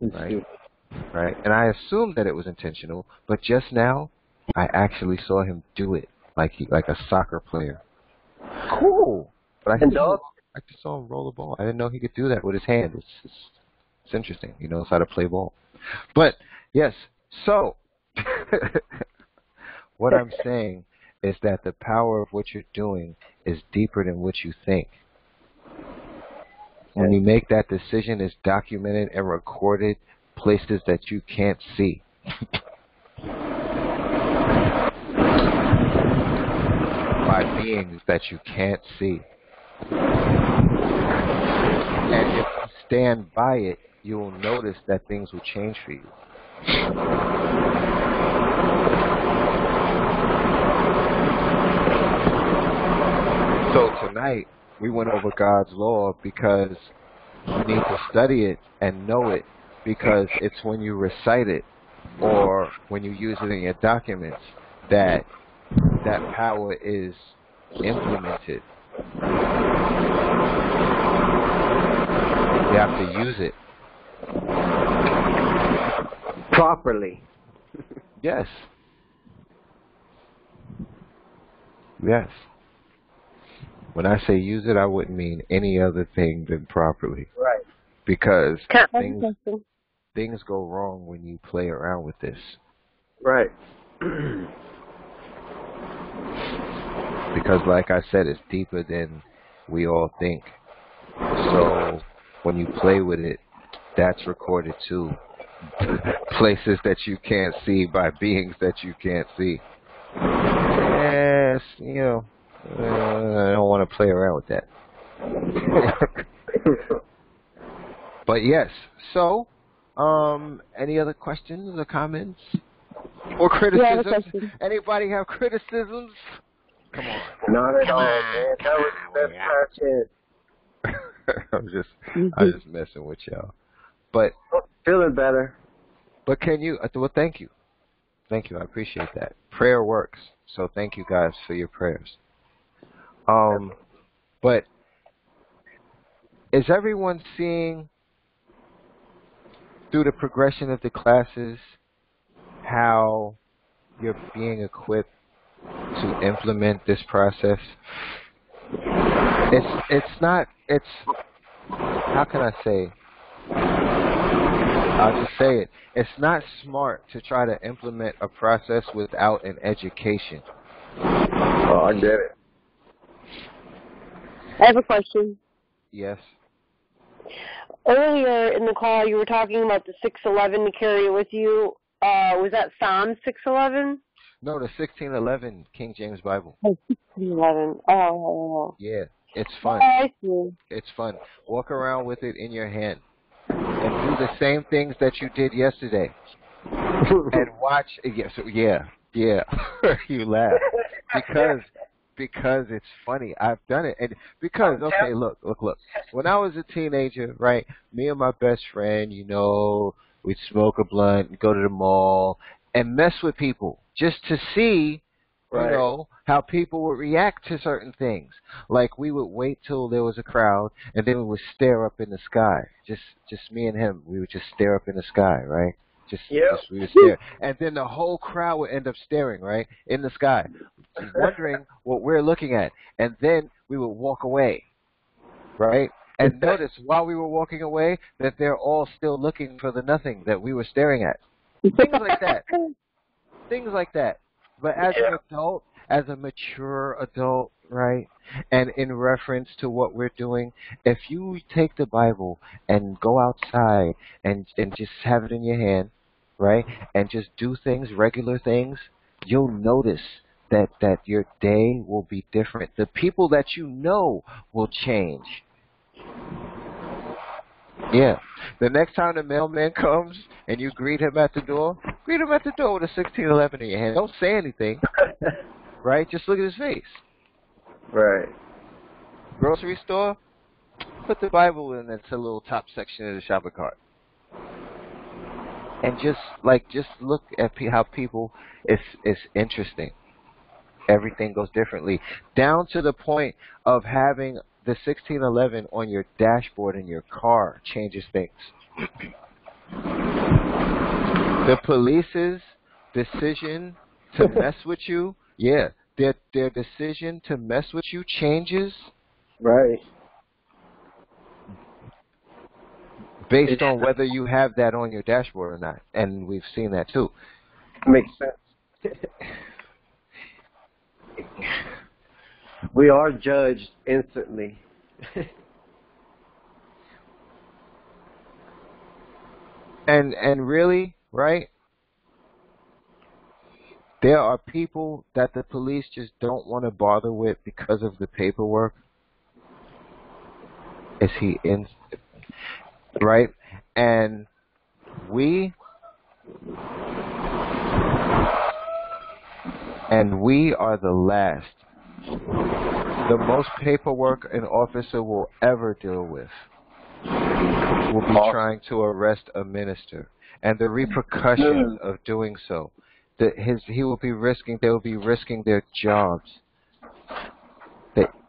right? And I assumed that it was intentional, but just now I actually saw him do it like a soccer player. Cool, but I just saw him roll the ball. I didn't know he could do that with his hand. It's interesting. He knows how to play ball. But, yes, so what I'm saying is that the power of what you're doing is deeper than what you think. When you make that decision, it's documented and recorded places that you can't see. By beings that you can't see. And if you stand by it, you will notice that things will change for you. So tonight, we went over God's law because you need to study it and know it, because it's when you recite it or when you use it in your documents that power is implemented. You have to use it properly. Yes. Yes. When I say use it, I wouldn't mean any other thing than properly. Right. Because things go wrong when you play around with this. Right. Because like I said, it's deeper than we all think. So when you play with it, that's recorded too. Places that you can't see by beings that you can't see. Yes, I don't want to play around with that. But yes, so, any other questions or comments? Or criticisms? Yeah, Anybody have criticisms? Come on. Not at all, man. That was the best content. I'm just messing with y'all. But feeling better. But can you? Well, thank you. Thank you. I appreciate that. Prayer works. So thank you guys for your prayers. But is everyone seeing through the progression of the classes how you're being equipped to implement this process? It's how can I say? I'll just say it. It's not smart to try to implement a process without an education. Oh, I get it. I have a question. Yes. Earlier in the call, you were talking about the 611 to carry it with you. Was that Psalm 611? No, the 1611 King James Bible. Oh, 1611. Oh. Yeah, it's fun. Oh, I see. It's fun. Walk around with it in your hand and do the same things that you did yesterday. And watch. Yeah. You laugh because it's funny. I've done it, and because okay, look. When I was a teenager, right, me and my best friend, we'd smoke a blunt, go to the mall, and mess with people just to see, how people would react to certain things. Like we would wait till there was a crowd, and then we would stare up in the sky. Just me and him. We would just stare up in the sky, right? Just we would stare, and then the whole crowd would end up staring, right, in the sky, wondering what we're looking at, and then we would walk away, right? And notice while we were walking away that they're all still looking for the nothing that we were staring at. Things like that. Things like that. But as an adult, as a mature adult, right, and in reference to what we're doing, if you take the Bible and go outside and just have it in your hand, right, and just do things, regular things, you'll notice that your day will be different. The people that you know will change. Yeah. The next time the mailman comes and you greet him at the door with a 1611 in your hand. Don't say anything, right? Just look at his face. Right. Grocery store, put the Bible in that little top section of the shopping cart. And just look at how people, it's interesting. Everything goes differently. Down to the point of having the 1611 on your dashboard in your car changes things. The police's decision to mess with you, their decision to mess with you changes. Right. Based on whether you have that on your dashboard or not. And we've seen that too. Makes sense. We are judged instantly. And really, right? There are people that the police just don't want to bother with because of the paperwork. Is he in? Right? And we are the last. The most paperwork an officer will ever deal with will be trying to arrest a minister, and the repercussions of doing so. They will be risking their jobs.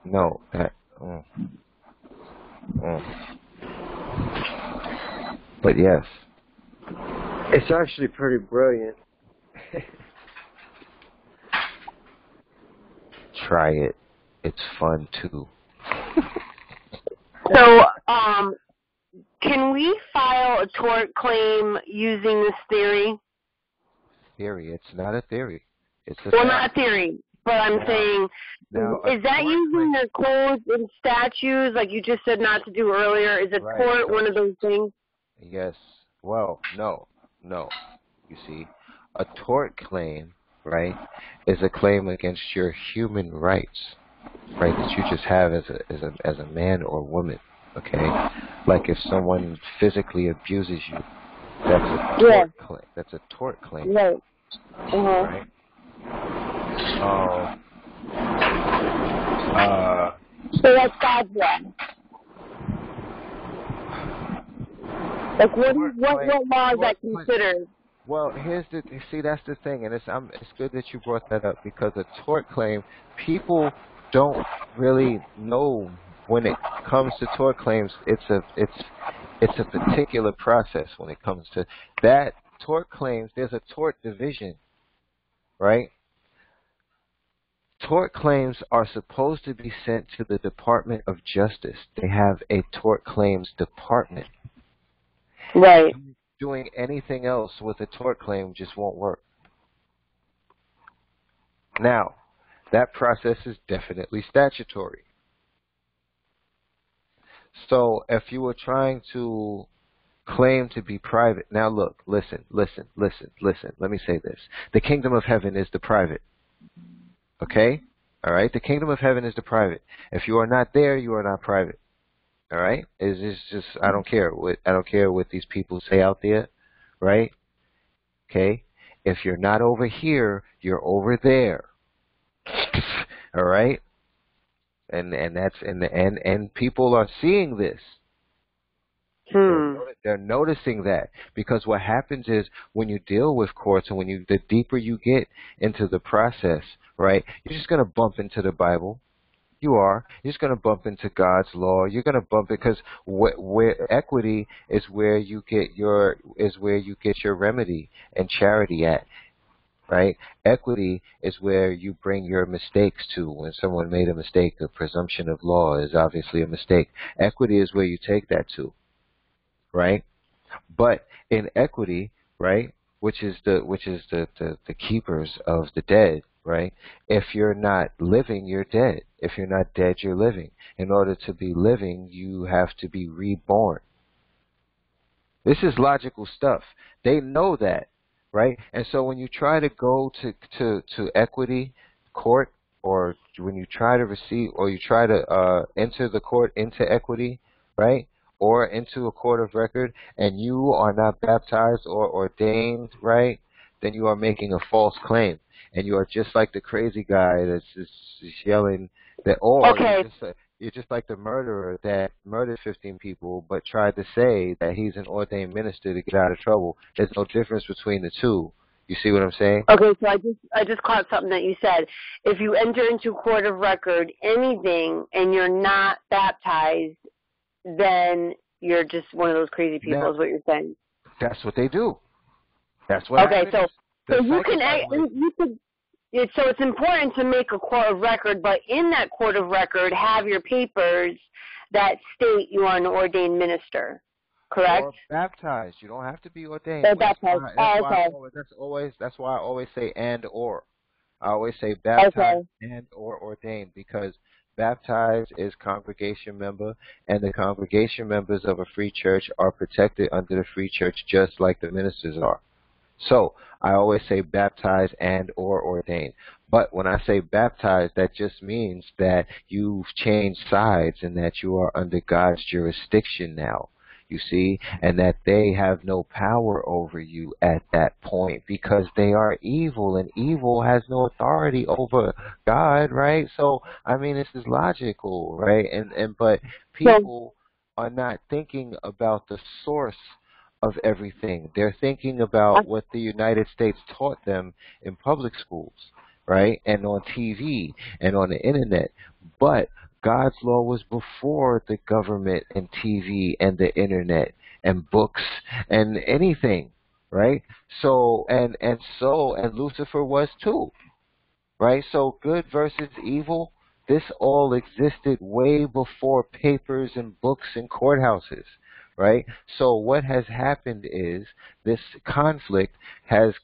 No, that. Mm. But yes. It's actually pretty brilliant. Try it. It's fun too. So, can we file a tort claim using this theory? Theory. It's not a theory. It's a Well, fact. not theory, but I'm saying, is that using the codes and statutes, like you just said not to do earlier? Is a tort one of those things? Yes. Well, no. You see, a tort claim, right, is a claim against your human rights, right, that you just have as a man or woman. Okay, like if someone physically abuses you, that's a tort claim. That's a tort claim. Right. Right. So that's God's law. Like what law is that considered? Well, that's the thing, and it's good that you brought that up, because a tort claim, people don't really know when it comes to tort claims. It's a particular process when it comes to that. Tort claims, there's a tort division, right? Tort claims are supposed to be sent to the Department of Justice. They have a tort claims department. Right. Doing anything else with a tort claim just won't work. Now, that process is definitely statutory. So if you were trying to claim to be private, now look, listen. Let me say this. The kingdom of heaven is the private. Okay? All right? The kingdom of heaven is the private. If you are not there, you are not private. All right? It's just I don't care what these people say out there, right? Okay? If you're not over here, you're over there. All right? And that's and people are seeing this. They're noticing that, because what happens is when you deal with courts and the deeper you get into the process, right? You're just going to bump into the Bible. You're just going to bump into God's law. You're going to bump it, because where equity is where you get your remedy and charity at, right? Equity is where you bring your mistakes to. When someone made a mistake, the presumption of law is obviously a mistake. Equity is where you take that to, right? But in equity, right, which is the keepers of the dead, right? If you're not living, you're dead. If you're not dead, you're living. In order to be living, you have to be reborn. This is logical stuff. They know that, right? And so when you try to go to equity court, or when you try to enter the court into equity, right? Or into a court of record, and you are not baptized or ordained, right, then you are making a false claim. And you are just like the crazy guy that's just yelling that, you're just like the murderer that murdered 15 people but tried to say that he's an ordained minister to get out of trouble. There's no difference between the two. You see what I'm saying? Okay, so I just caught something that you said. If you enter into court of record anything and you're not baptized, then you're just one of those crazy people, is what you're saying. That's what they do. That's what happens. So it's important to make a court of record, but in that court of record have your papers that state you are an ordained minister, correct? Or baptized. You don't have to be ordained. They're baptized. That's why I always say and or. I always say baptized and or ordained, because baptized is congregation member, and the congregation members of a free church are protected under the free church just like the ministers are. So I always say baptized and or ordained. But when I say baptized, that just means that you've changed sides and that you are under God's jurisdiction now. You see, and that they have no power over you at that point, because they are evil, and evil has no authority over God, right? So, I mean, this is logical, right? But people are not thinking about the source of everything. They're thinking about what the United States taught them in public schools, right? And on TV and on the internet. But God's law was before the government and TV and the internet and books and anything, right? So and Lucifer was too, right? So good versus evil, this all existed way before papers and books and courthouses, right? So what has happened is this conflict has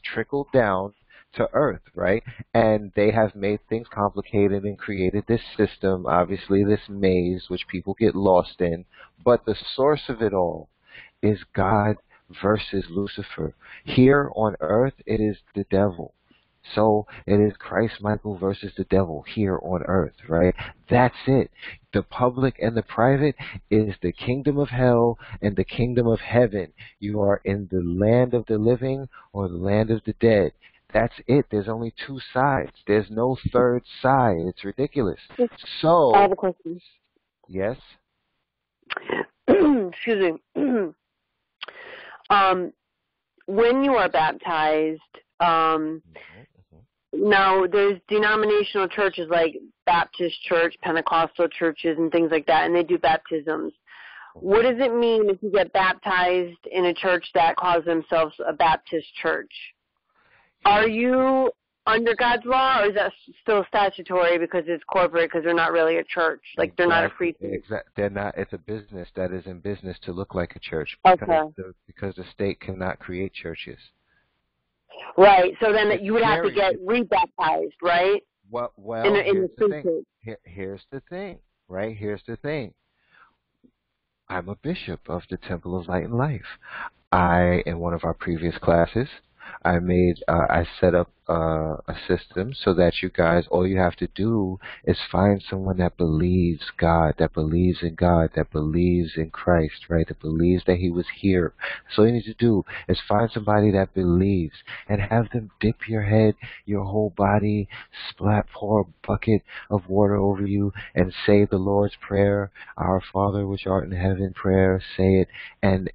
trickled down to earth, right? And they have made things complicated and created this system, obviously this maze which people get lost in, but the source of it all is God versus Lucifer. Here on earth it is the devil. So it is Christ Michael versus the devil here on earth, right? That's it. The public and the private is the kingdom of hell and the kingdom of heaven. You are in the land of the living or the land of the dead. That's it. There's only two sides. There's no third side. It's ridiculous. So, I have a question. yes? Excuse me. When you are baptized, now there's denominational churches like Baptist Church, Pentecostal churches, and things like that, and they do baptisms. What does it mean if you get baptized in a church that calls themselves a Baptist church? Are you under God's law, or is that still statutory because it's corporate, because they're not really a church? Like, they're not a free church. They're not. It's a business that is in business to look like a church because the state cannot create churches. Right. So then you would have to get rebaptized, right? Well, in the thing. Here's the thing, right? Here's the thing. I'm a bishop of the Temple of Light and Life. In one of our previous classes, I set up a system so that you guys, all you have to do is find someone that believes God, that believes in God, that believes in Christ, right? That believes that He was here. So all you need to do is find somebody that believes and have them dip your head, your whole body, pour a bucket of water over you and say the Lord's Prayer, Our Father which art in heaven prayer, say it and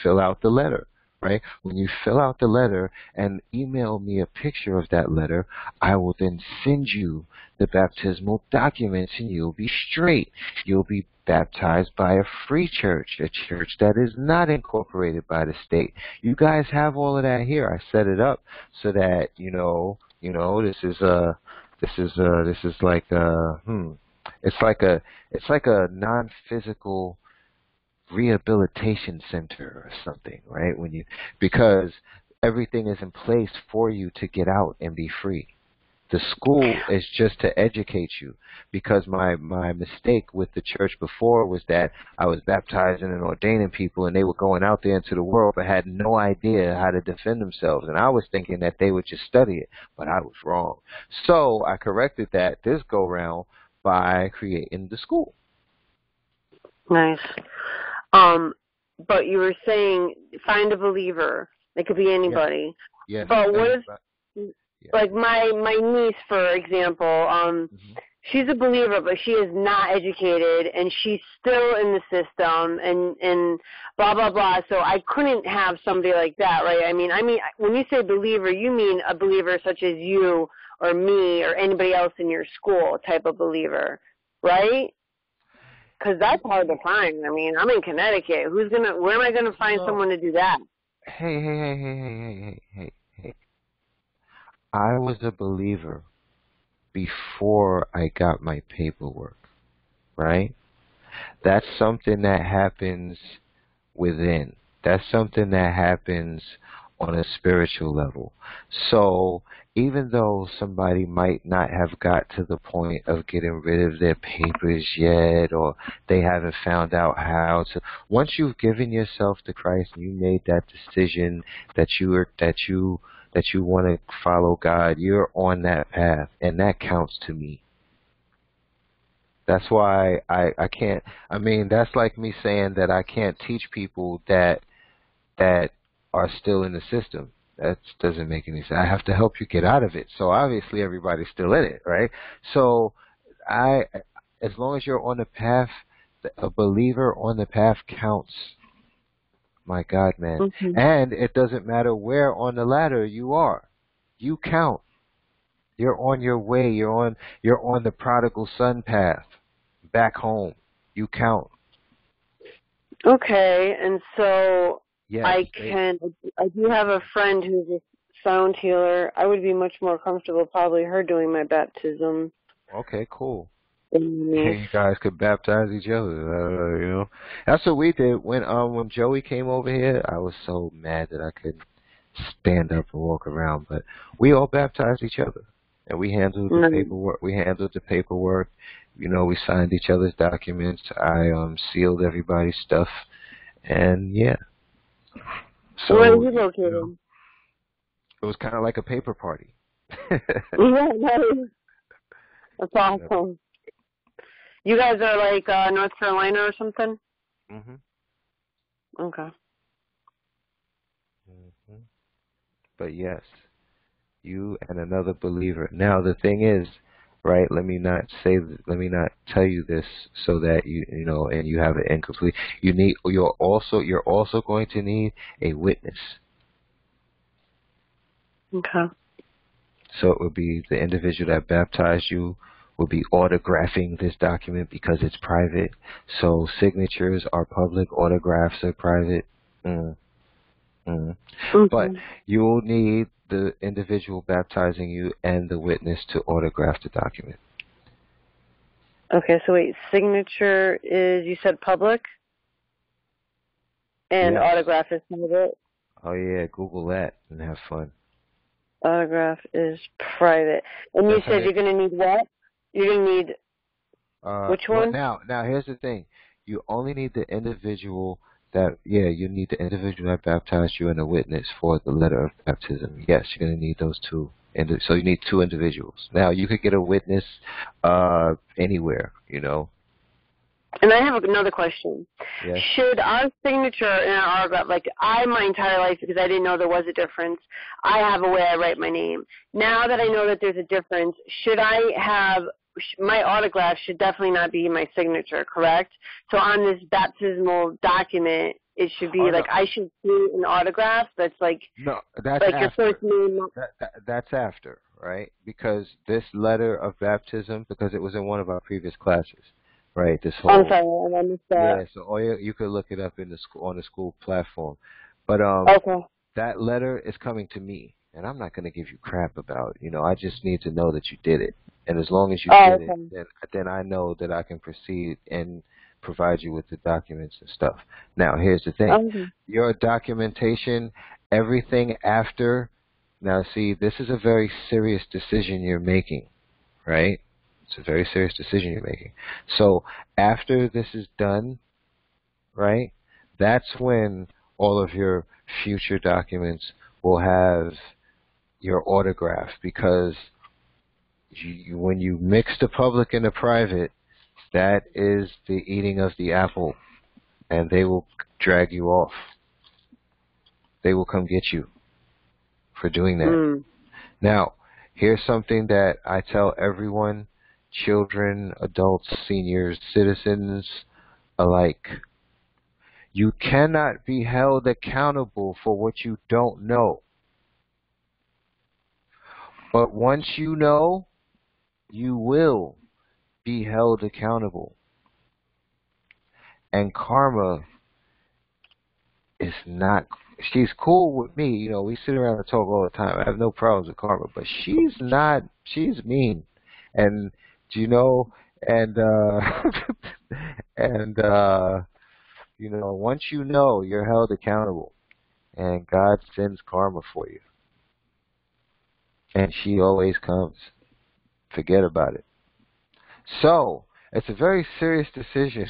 fill out the letter. Right? When you fill out the letter and email me a picture of that letter, I will then send you the baptismal documents and you'll be straight. You'll be baptized by a free church, a church that is not incorporated by the state. You guys have all of that here. I set it up so that, it's like a non-physical rehabilitation center or something, right? Because everything is in place for you to get out and be free. The school is just to educate you, because my mistake with the church before was that I was baptizing and ordaining people and they were going out there into the world but had no idea how to defend themselves, and I was thinking that they would just study it, but I was wrong. So I corrected that this go round by creating the school. Nice. But you were saying find a believer. It could be anybody. Yes. But what if, like my niece, for example, she's a believer, but she is not educated, and she's still in the system, and blah, blah, blah. So I couldn't have somebody like that, right? I mean, when you say believer, you mean a believer such as you or me or anybody else in your school type of believer, right? Because that's hard to find. I mean, I'm in Connecticut. Where am I going to find someone to do that? Hey. I was a believer before I got my paperwork, right? That's something that happens within. That's something that happens on a spiritual level. So even though somebody might not have got to the point of getting rid of their papers yet, or they haven't found out how to, once you've given yourself to Christ and you made that decision that you want to follow God, you're on that path, and that counts to me. That's why I can't, that's like me saying that I can't teach people that are still in the system. That doesn't make any sense. I have to help you get out of it. So obviously everybody's still in it, right? So as long as you're on the path, a believer on the path counts. My God, man. Mm-hmm. And it doesn't matter where on the ladder you are. You count. You're on your way. You're on the prodigal son path. Back home. You count. Okay, and so Yes. I do have a friend who's a sound healer. I would be much more comfortable probably her doing my baptism Okay, cool. than me. You guys could baptize each other, you know. That's what we did when Joey came over here. I was so mad that I couldn't stand up and walk around, but we all baptized each other, and we handled the paperwork. You know, we signed each other's documents. I sealed everybody's stuff, and yeah. So Where are you you located? know, it was kind of like a paper party. Yeah, that's awesome. You guys are like North Carolina or something? Mhm. Okay. Mhm. But yes, you and another believer. Now the thing is, right? Let me not tell you this so that you know, and you have it incomplete. You're also going to need a witness. Okay. So it would be the individual that baptized you will be autographing this document because it's private. So signatures are public, autographs are private. But you will need the individual baptizing you and the witness to autograph the document. Okay, so wait, signature is, you said public? And Yes. autograph is private? Oh yeah, Google that and have fun. Autograph is private. And you said you're going to need what? You're going to need which one? Well, now here's the thing. You only need the individual you need the individual that baptized you and a witness for the letter of baptism. Yes, you're going to need those two. So you need two individuals. Now, you could get a witness anywhere, you know. And I have another question. Yes. Should our signature in our autograph, like my entire life, because I didn't know there was a difference, I have a way I write my name. Now that I know that there's a difference, should I have, my autograph should definitely not be my signature, correct? So on this baptismal document, it should be I should see an autograph that's like, no, that's like after. your first name. That's after, right? Because this letter of baptism, because it was in one of our previous classes. Right, this whole. I'm sorry, I missed that. Yeah, so you could look it up in the school on the school platform, but that letter is coming to me, and I'm not going to give you crap about. You know, I just need to know that you did it, and as long as you did it, then I know that I can proceed and provide you with the documents and stuff. Now, here's the thing: your documentation, everything after. Now, see, this is a very serious decision you're making, right? It's a very serious decision you're making. So after this is done, right, that's when all of your future documents will have your autograph, because when you mix the public and the private, that is the eating of the apple, and they will drag you off. They will come get you for doing that. Now, here's something that I tell everyone, children, adults, seniors, citizens alike. You cannot be held accountable for what you don't know. But once you know, you will be held accountable. And karma is not, she's cool with me. You know, we sit around and talk all the time. I have no problems with karma, but she's mean. And, you know, and, and, you know, once you know, you're held accountable, and God sends karma for you. And she always comes. Forget about it. So, it's a very serious decision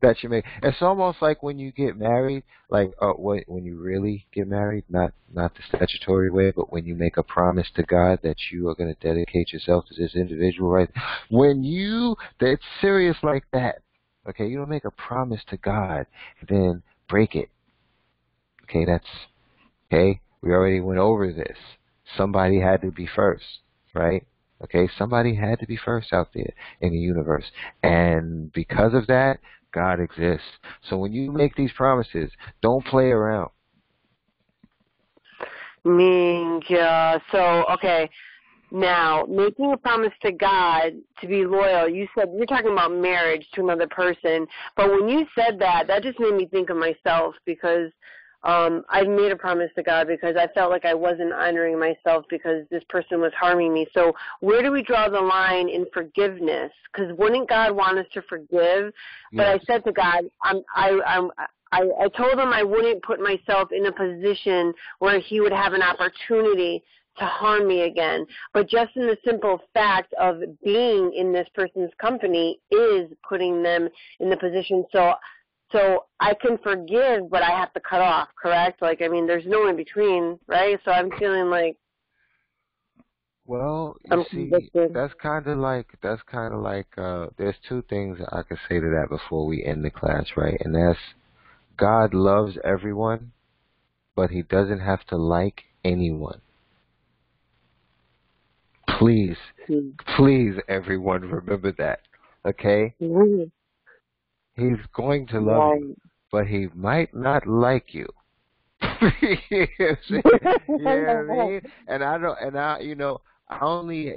that you make. It's almost like when you get married, like when you really get married, not the statutory way, but when you make a promise to God that you are going to dedicate yourself to this individual, right? It's serious like that. Okay, you don't make a promise to God and then break it. Okay, we already went over this. Somebody had to be first, right? Okay, somebody had to be first out there in the universe. And because of that, God exists. So when you make these promises, don't play around. So, okay, Now, making a promise to God to be loyal, you said you're talking about marriage to another person, but when you said that, that just made me think of myself because I made a promise to God because I felt like I wasn't honoring myself because this person was harming me. So where do we draw the line in forgiveness? Because wouldn't God want us to forgive? But I said to God, I told him I wouldn't put myself in a position where he would have an opportunity to harm me again. But just in the simple fact of being in this person's company is putting them in the position. So I can forgive, but I have to cut off, correct? Like, I mean, there's no in between, right? So I'm feeling like Well, you I'm see, convicted. that's kind of like there's two things I could say to that before we end the class, right? And that's God loves everyone, but he doesn't have to like anyone. Please, please, everyone, remember that, okay? Mm-hmm. He's going to love you, but he might not like you. You know what I mean? And I only,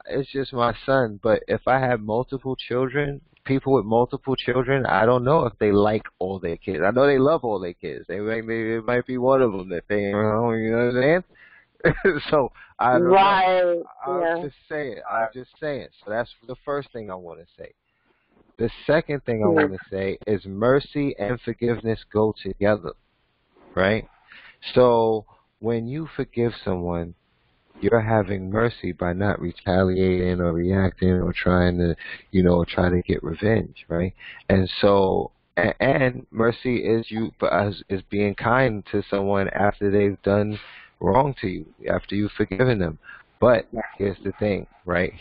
it's just my son. But if I have multiple children, people with multiple children, I don't know if they like all their kids. I know they love all their kids. It might be one of them that they, you know what I'm saying? So I don't know. I'm just saying. So that's the first thing I want to say. The second thing I want to say is mercy and forgiveness go together, right? So when you forgive someone, you're having mercy by not retaliating or reacting or trying to, try to get revenge, right? And so, and mercy is being kind to someone after they've done wrong to you, after you've forgiven them. But here's the thing, right?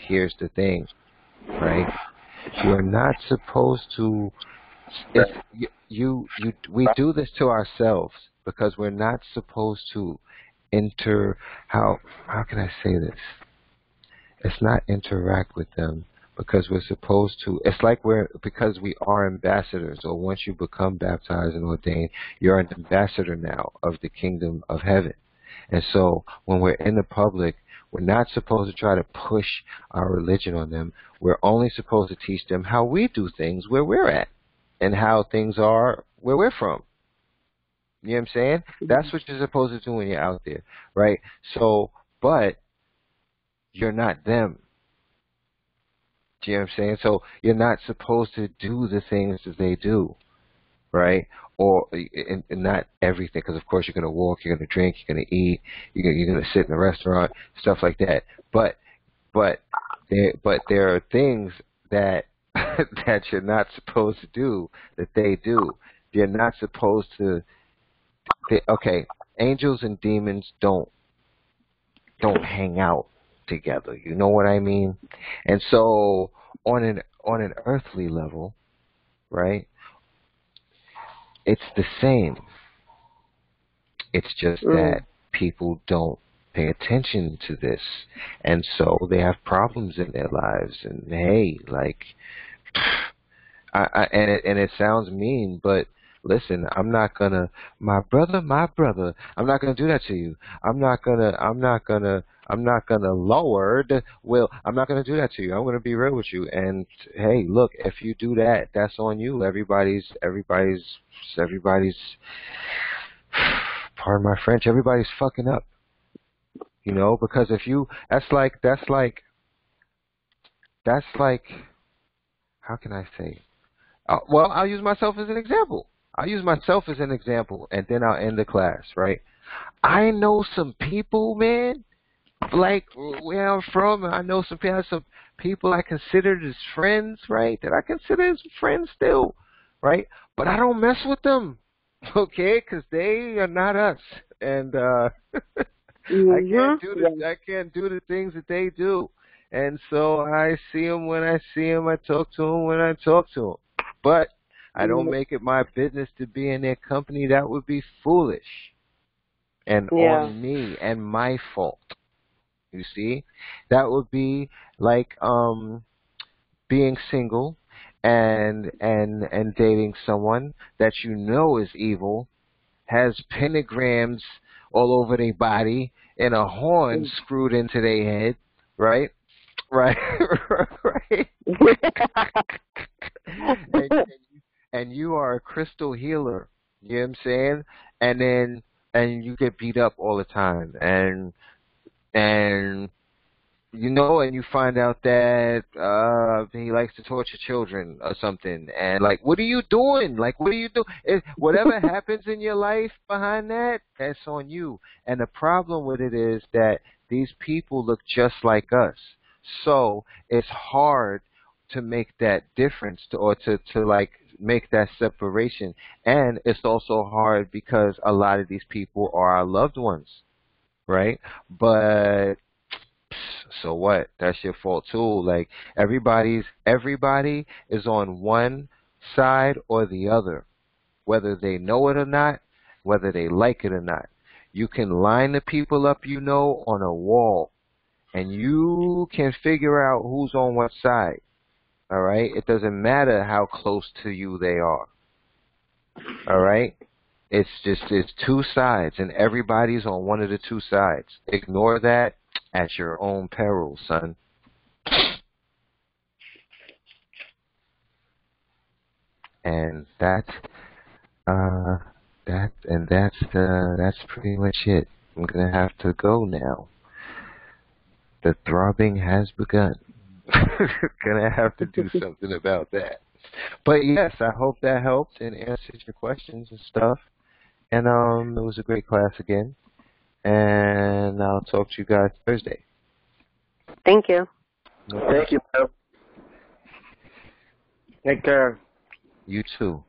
You're not supposed to. We do this to ourselves because we're not supposed to how can I say this? It's not interact with them because we're supposed to. It's like because we are ambassadors, or once you become baptized and ordained, you're an ambassador now of the kingdom of heaven. And so when we're in the public, we're not supposed to try to push our religion on them. We're only supposed to teach them how we do things where we're at and how things are where we're from. You know what I'm saying? That's what you're supposed to do when you're out there, right? So, but you're not them. Do you know what I'm saying? So you're not supposed to do the things that they do, right? Or and not everything, because of course you're going to walk, you're going to drink, you're going to eat, you're going to sit in a restaurant, stuff like that. But there are things that that you're not supposed to do that they do. You're not supposed to. Okay, angels and demons don't hang out together. You know what I mean? And so on an earthly level, right? It's the same. It's just that people don't pay attention to this, and so they have problems in their lives. And hey, like, and it sounds mean, but listen, I'm not gonna, my brother, I'm not gonna do that to you. I'm not gonna lower the will. I'm not gonna do that to you. I'm gonna be real with you. And hey, look, if you do that, that's on you. Everybody's. Pardon my French. Everybody's fucking up. Because if you, that's like. How can I say? Well, I'll use myself as an example. And then I'll end the class, right? I know some people, man, like where I'm from, I know some people I considered as friends, right? That I consider as friends still, right? But I don't mess with them, okay? Because they are not us. And I can't do the things that they do. And so I see them when I see them. I talk to them when I talk to them. But I don't make it my business to be in their company. That would be foolish and on me and my fault. You see? That would be like being single and dating someone that you know is evil, has pentagrams all over their body and a horn screwed into their head, right? Right, right. and you are a crystal healer. You know what I'm saying? And you get beat up all the time, and and you find out that he likes to torture children or something, and like, what are you doing? Like, what are you doing? Whatever happens in your life behind that, that's on you. And the problem with it is that these people look just like us, so it's hard to make that difference, or to like make that separation. And it's also hard because a lot of these people are our loved ones, right? But so what? That's your fault too. Like, everybody is on one side or the other, whether they know it or not, whether they like it or not. You can line the people up on a wall, and you can figure out who's on what side. All right? It doesn't matter how close to you they are. All right? It's two sides, and everybody's on one of the two sides. Ignore that at your own peril, son. And that's pretty much it. I'm gonna have to go now. The throbbing has begun. Gonna have to do something about that. But yes, I hope that helped and answered your questions and stuff. And it was a great class again. And I'll talk to you guys Thursday. Thank you. Thank you, man. Take care. You too.